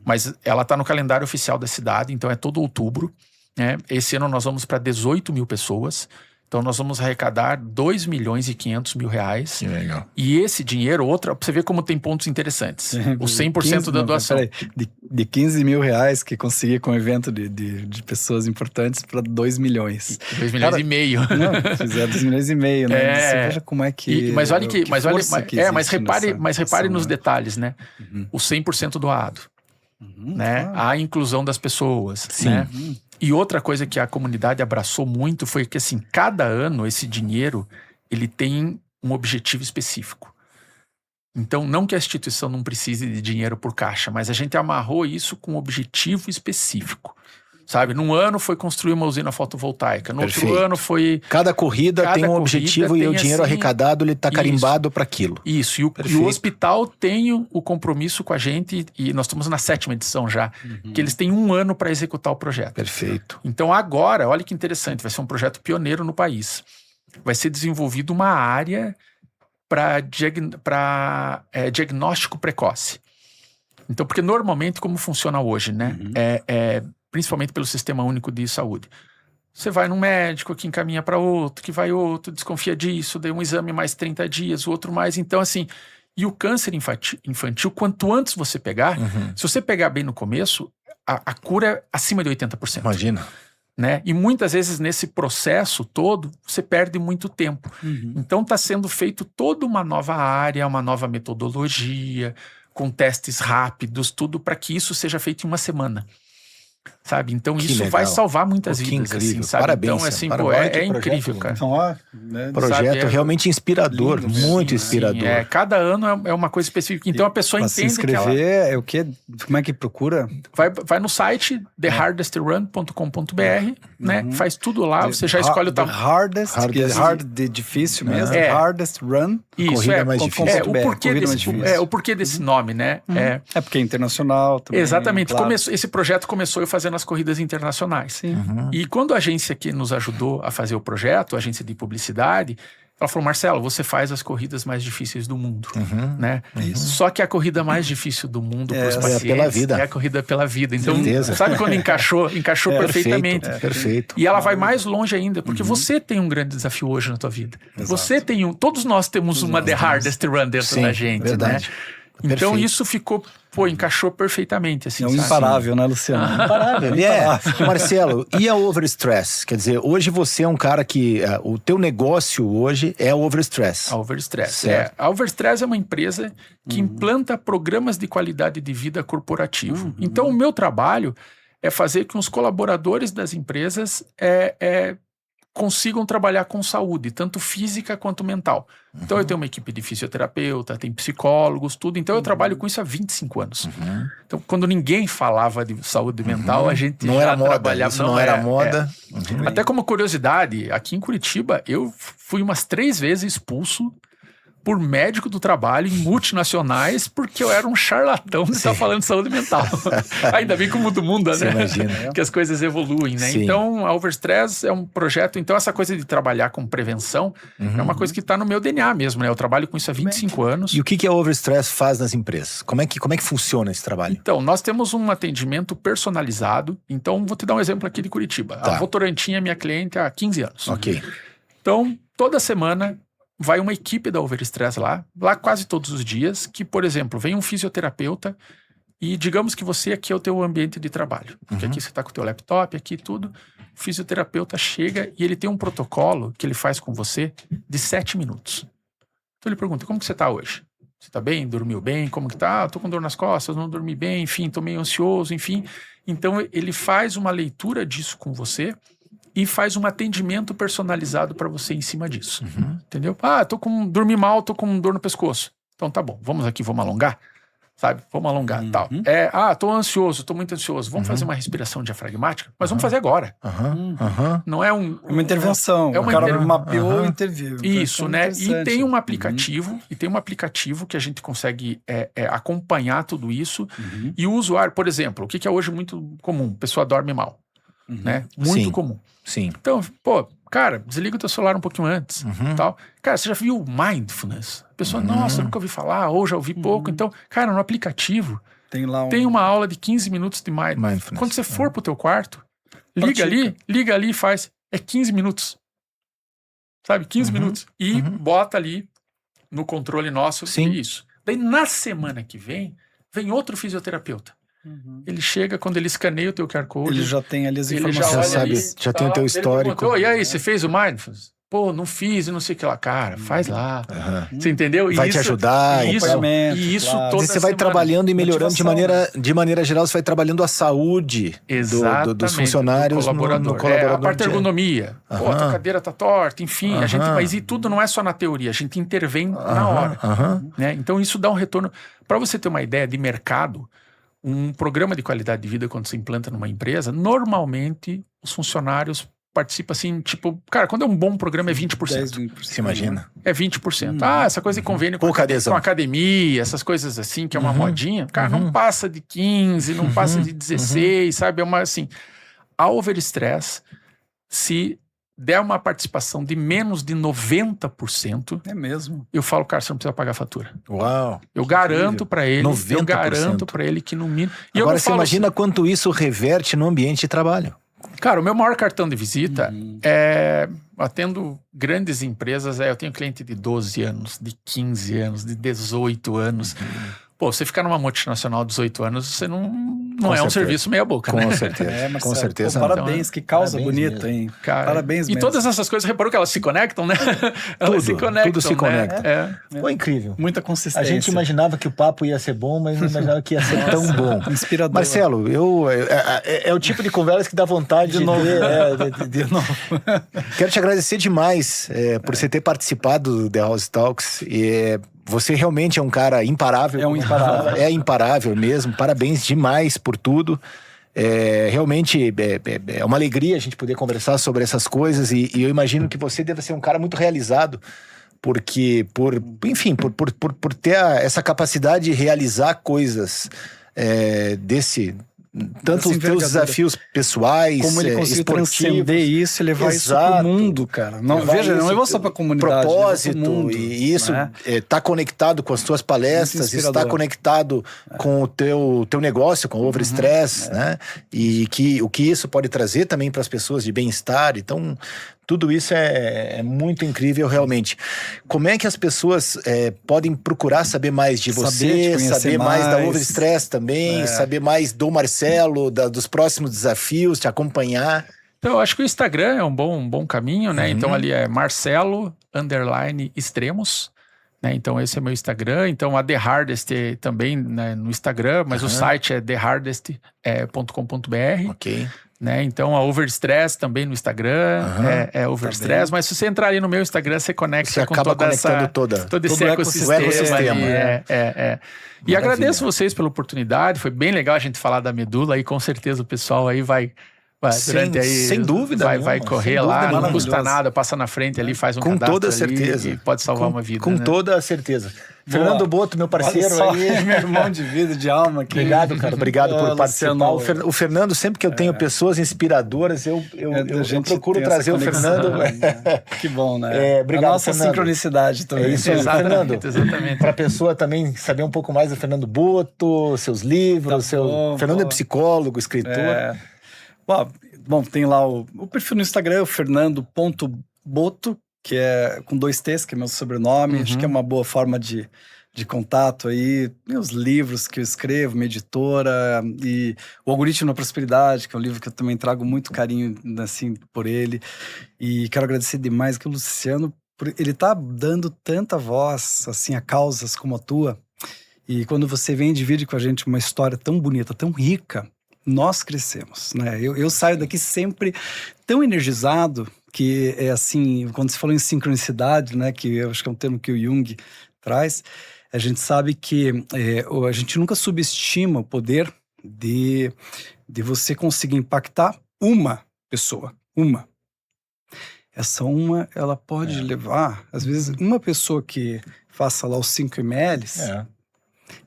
Mas ela está no calendário oficial da cidade, então é todo outubro. Né? Esse ano nós vamos para 18 mil pessoas. Então nós vamos arrecadar 2 milhões e 500 mil reais. Que legal. E esse dinheiro, pra você ver como tem pontos interessantes. O 100% da doação. De 15 mil reais que consegui com um evento de pessoas importantes para 2 milhões. 2 milhões e meio. Não, fizeram 2 milhões e meio, né? Você veja como é que... Mas olha que... repare Mas repare nos detalhes, né? O 100% doado. Né? A inclusão das pessoas. Sim. Né? E outra coisa que a comunidade abraçou muito foi que, assim, cada ano esse dinheiro, ele tem um objetivo específico. Então, não que a instituição não precise de dinheiro por caixa, mas a gente amarrou isso com um objetivo específico. Sabe, num ano foi construir uma usina fotovoltaica, no outro ano foi... Cada corrida tem um objetivo e o dinheiro arrecadado ele está carimbado para aquilo. Isso, e o hospital tem o compromisso com a gente, e nós estamos na 7ª edição já, que eles têm 1 ano para executar o projeto. Perfeito. Então agora, olha que interessante, vai ser um projeto pioneiro no país. Vai ser desenvolvido uma área para diagnóstico precoce. Então, porque normalmente como funciona hoje, né? Principalmente pelo Sistema Único de Saúde. Você vai num médico que encaminha para outro, que vai outro, desconfia disso, daí um exame mais 30 dias, o outro mais. Então, assim, e o câncer infantil, quanto antes você pegar, se você pegar bem no começo, a cura é acima de 80%. Imagina. Né? E muitas vezes nesse processo todo, você perde muito tempo. Então está sendo feito toda uma nova área, uma nova metodologia, com testes rápidos, tudo para que isso seja feito em 1 semana. Sabe? Então que isso legal. vai salvar muitas que vidas, incrível. assim, sabe? Parabéns, então, assim, parabéns. é incrível, cara. Então, Projeto realmente inspirador, lindo, muito sim, inspirador. Sim, cada ano é uma coisa específica. Então a pessoa pra entende se inscrever, que ela... é o quê? Como é que procura? Vai no site thehardestrun.com.br, né? Faz tudo lá, você já escolhe o The tamanho. hardest, que é hard de difícil mesmo. Hardest run. Isso, corrida mais difícil. O porquê desse nome, né? É porque é internacional também. Exatamente. Claro. Esse projeto começou eu fazendo as corridas internacionais. Sim. E quando a agência que nos ajudou a fazer o projeto, a agência de publicidade, ela falou: Marcelo, você faz as corridas mais difíceis do mundo, né? Só que a corrida mais difícil do mundo para os pacientes pela vida. é a corrida pela vida. Então, Certeza. sabe quando encaixou perfeitamente. Perfeito. E ela vai mais longe ainda, porque você tem um grande desafio hoje na tua vida. Você tem todos nós temos uma The Hardest Run dentro da gente, verdade. né? Então isso ficou, encaixou perfeitamente, assim. É um imparável, né, Luciano? Imparável. Marcelo, e a overstress? Quer dizer, hoje você é um cara que o teu negócio hoje é a overstress. A Overstress. Certo. A Overstress é uma empresa que implanta programas de qualidade de vida corporativo. Então o meu trabalho é fazer com que os colaboradores das empresas consigam trabalhar com saúde, tanto física quanto mental. Então eu tenho uma equipe de fisioterapeuta, tem psicólogos, tudo. Então eu trabalho com isso há 25 anos. Então quando ninguém falava de saúde mental, a gente não já era moda, trabalhava. isso não era moda. Até como curiosidade, aqui em Curitiba, eu fui umas 3 vezes expulso por médico do trabalho em multinacionais, porque eu era um charlatão de estar falando de saúde mental. Ainda bem como do mundo, Você né? imagina. Que as coisas evoluem, né? Sim. Então, a Overstress é um projeto... Então, essa coisa de trabalhar com prevenção é uma coisa que está no meu DNA mesmo, né? Eu trabalho com isso há 25 anos. E o que a overstress faz nas empresas? Como é que funciona esse trabalho? Então, nós temos um atendimento personalizado. Então, vou te dar um exemplo aqui de Curitiba. Tá. A Votorantim é minha cliente há 15 anos. Ok. Então, toda semana vai uma equipe da Overstress lá quase todos os dias, que, por exemplo, vem um fisioterapeuta e digamos que você aqui é o teu ambiente de trabalho. Porque aqui você está com o teu laptop, aqui tudo. O fisioterapeuta chega e ele tem um protocolo que ele faz com você de 7 minutos. Então ele pergunta: como que você está hoje? Você está bem? Dormiu bem? Como que tá? Estou com dor nas costas, não dormi bem, enfim, estou meio ansioso, enfim. Então ele faz uma leitura disso com você e faz um atendimento personalizado para você em cima disso. Entendeu? Dormi mal, tô com dor no pescoço. Então tá bom, vamos alongar? sabe? Vamos alongar e tal. Tô ansioso, tô muito ansioso. Vamos fazer uma respiração diafragmática, mas vamos fazer agora. Não é uma intervenção. É uma o cara mapeou e interviu. Isso, né? E tem um aplicativo, que a gente consegue acompanhar tudo isso. E o usuário, por exemplo, o que é hoje muito comum? A pessoa dorme mal, né? Muito comum. Sim. Então, cara, desliga o teu celular um pouquinho antes, tal. Cara, você já viu Mindfulness? A pessoa, nossa, eu nunca ouvi falar, ou já ouvi pouco. Então, cara, no aplicativo tem uma aula de 15 minutos de Mindfulness. Quando você for pro teu quarto, liga ali e faz. É 15 minutos. Sabe? 15 minutos. E bota ali no controle nosso isso. Daí, na semana que vem outro fisioterapeuta. Ele chega, quando ele escaneia o teu QR Code... Ele já tem ali as ele informações. Já tem o teu histórico. E aí, você fez o Mindfulness? Pô, não fiz e não sei o que lá. Cara, faz lá. Você entendeu? Vai te ajudar. E isso claro. toda você vai semana. trabalhando e melhorando de maneira geral, você vai trabalhando a saúde dos funcionários do colaborador. No colaborador. A parte da ergonomia. Pô, a tua cadeira tá torta, enfim. Mas e tudo não é só na teoria, a gente intervém na hora. Né? Então isso dá um retorno. Para você ter uma ideia de mercado, um programa de qualidade de vida, quando você implanta numa empresa, normalmente os funcionários participam assim, tipo, cara, quando é um bom programa é 20%. 20%. Você imagina? É 20%. Essa coisa de convênio com academia, essas coisas assim, que é uma modinha, cara, não passa de 15%, não passa de 16%, sabe? É uma assim. A overstress, se der uma participação de menos de 90%, é mesmo. Eu falo, cara, você não precisa pagar a fatura. Uau! Eu garanto para ele, 90%. Eu garanto para ele que no mínimo... E agora você imagina quanto isso reverte no ambiente de trabalho. Cara, o meu maior cartão de visita atendo grandes empresas, eu tenho cliente de 12 anos, de 15 anos, de 18 anos. Pô, você ficar numa multinacional de 18 anos, você não é um serviço meia boca. Com certeza. Com certeza. Pô, parabéns, que causa bonita, hein? Cara, parabéns mesmo. E todas essas coisas, reparou que elas se conectam, né? Elas se conectam, tudo se conecta. Né? Foi incrível. Muita consistência. A gente imaginava que o papo ia ser bom, mas não imaginava que ia ser tão bom. Inspirador. Marcelo, é o tipo de conversa que dá vontade de novo. De novo. Quero te agradecer demais por você ter participado do The House Talks. Você realmente é um cara imparável. É imparável mesmo. Parabéns demais por tudo. Realmente é uma alegria a gente poder conversar sobre essas coisas. E eu imagino que você deve ser um cara muito realizado. Porque, por ter essa capacidade de realizar coisas tanto os teus desafios pessoais, como ele conseguiu transcender isso e levar isso para o mundo, cara. Não levou só para a comunidade. Propósito, mundo, e isso está conectado com as tuas palestras, está conectado com o teu negócio, com o Overstress, né? E o que isso pode trazer também para as pessoas de bem-estar. Então, tudo isso é muito incrível, realmente. Como é que as pessoas podem procurar saber mais de você, saber mais da Overstress também, saber mais do Marcelo, dos próximos desafios, te acompanhar? Então, eu acho que o Instagram é um bom caminho, né? Então, ali é Marcelo_Extremos. Né? Então, esse é meu Instagram. Então, a The Hardest também, né, no Instagram, mas o site é thehardest.com.br. Ok. Né? Então, a Overstress também no Instagram, é Overstress, mas se você entrar ali no meu Instagram, você conecta com todo esse ecossistema. E agradeço vocês pela oportunidade, foi bem legal a gente falar da medula e com certeza o pessoal aí vai sem dúvida vai correr lá, não custa nada, passa na frente ali, faz um cadastro com toda certeza. E pode salvar uma vida. Com toda a certeza. Fernando Boto, meu parceiro aí. Meu irmão de vida, de alma. Obrigado, cara. Obrigado por participar. O Fernando, sempre que eu tenho pessoas inspiradoras, eu procuro trazer o Fernando. Que bom, né? Obrigado, a nossa Fernando. Sincronicidade também. É isso aí, Fernando. Exatamente. Para a pessoa também saber um pouco mais do Fernando Boto, seus livros, Fernando é psicólogo, escritor. Bom, tem lá o perfil no Instagram, o fernando.boto, que é com 2 T's, que é meu sobrenome. Acho que é uma boa forma de contato aí. Meus livros que eu escrevo, minha editora, e o Algoritmo da Prosperidade, que é um livro que eu também trago muito carinho, assim, por ele. E quero agradecer demais que o Luciano, ele tá dando tanta voz, assim, a causas como a tua. E quando você vem e divide com a gente uma história tão bonita, tão rica, nós crescemos, né? Eu saio daqui sempre tão energizado que é assim, quando você falou em sincronicidade, né? Que eu acho que é um termo que o Jung traz, A gente sabe que a gente nunca subestima o poder de você conseguir impactar uma pessoa. Essa ela pode levar, às vezes, uma pessoa que faça lá os 5 ml,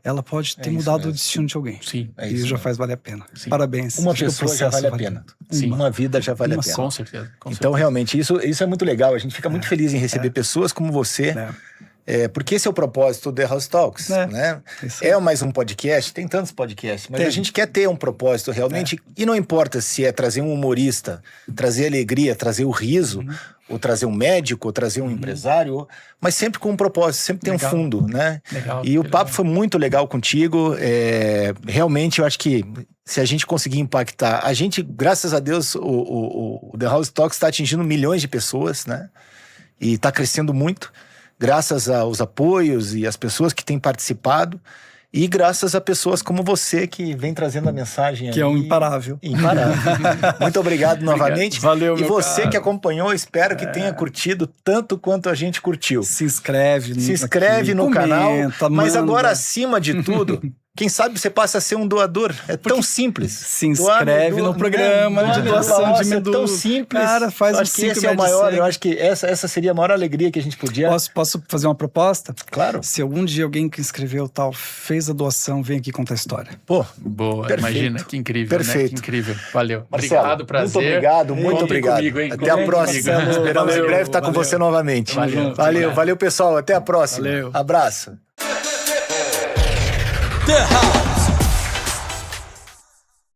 ela pode ter mudado o destino de alguém. Sim. E já faz valer a pena. Sim. Parabéns. Uma Acho que o pessoa já processo vale a pena. Sim. Uma vida já vale a pena. Com certeza. Então, realmente, isso é muito legal. A gente fica muito feliz em receber pessoas como você. Porque esse é o propósito do The House Talks, né? É mais um podcast, tem tantos podcasts, mas a gente quer ter um propósito realmente, e não importa se é trazer um humorista, trazer alegria, trazer o riso, ou trazer um médico, ou trazer um empresário, mas sempre com um propósito, sempre tem um fundo, né? Legal, e o papo foi muito legal contigo, realmente eu acho que se a gente conseguir impactar, a gente, graças a Deus, o The House Talks está atingindo milhões de pessoas, né? E está crescendo muito, graças aos apoios e às pessoas que têm participado, e graças a pessoas como você que vem trazendo a mensagem que é um imparável. Muito obrigado novamente. Valeu, e você que acompanhou, espero que tenha curtido tanto quanto a gente curtiu. Se inscreve no canal, mas manda. Agora, acima de tudo, quem sabe você passa a ser um doador. Tão simples. Se inscreve no programa de doação de medula. É tão simples. Cara, faz eu acho que esse é o maior. Eu acho que essa seria a maior alegria que a gente podia. Posso fazer uma proposta? Claro. Se algum dia alguém que inscreveu tal fez a doação, vem aqui contar a história. Pô, boa. Perfeito. Imagina, que incrível. Perfeito. Né? Que incrível. Valeu. Marcelo, obrigado, prazer. Muito obrigado, muito obrigado. Comigo, hein? Até a próxima. Esperamos em breve estar com você novamente. Valeu, pessoal. Até a próxima. Valeu. Abraço. The House.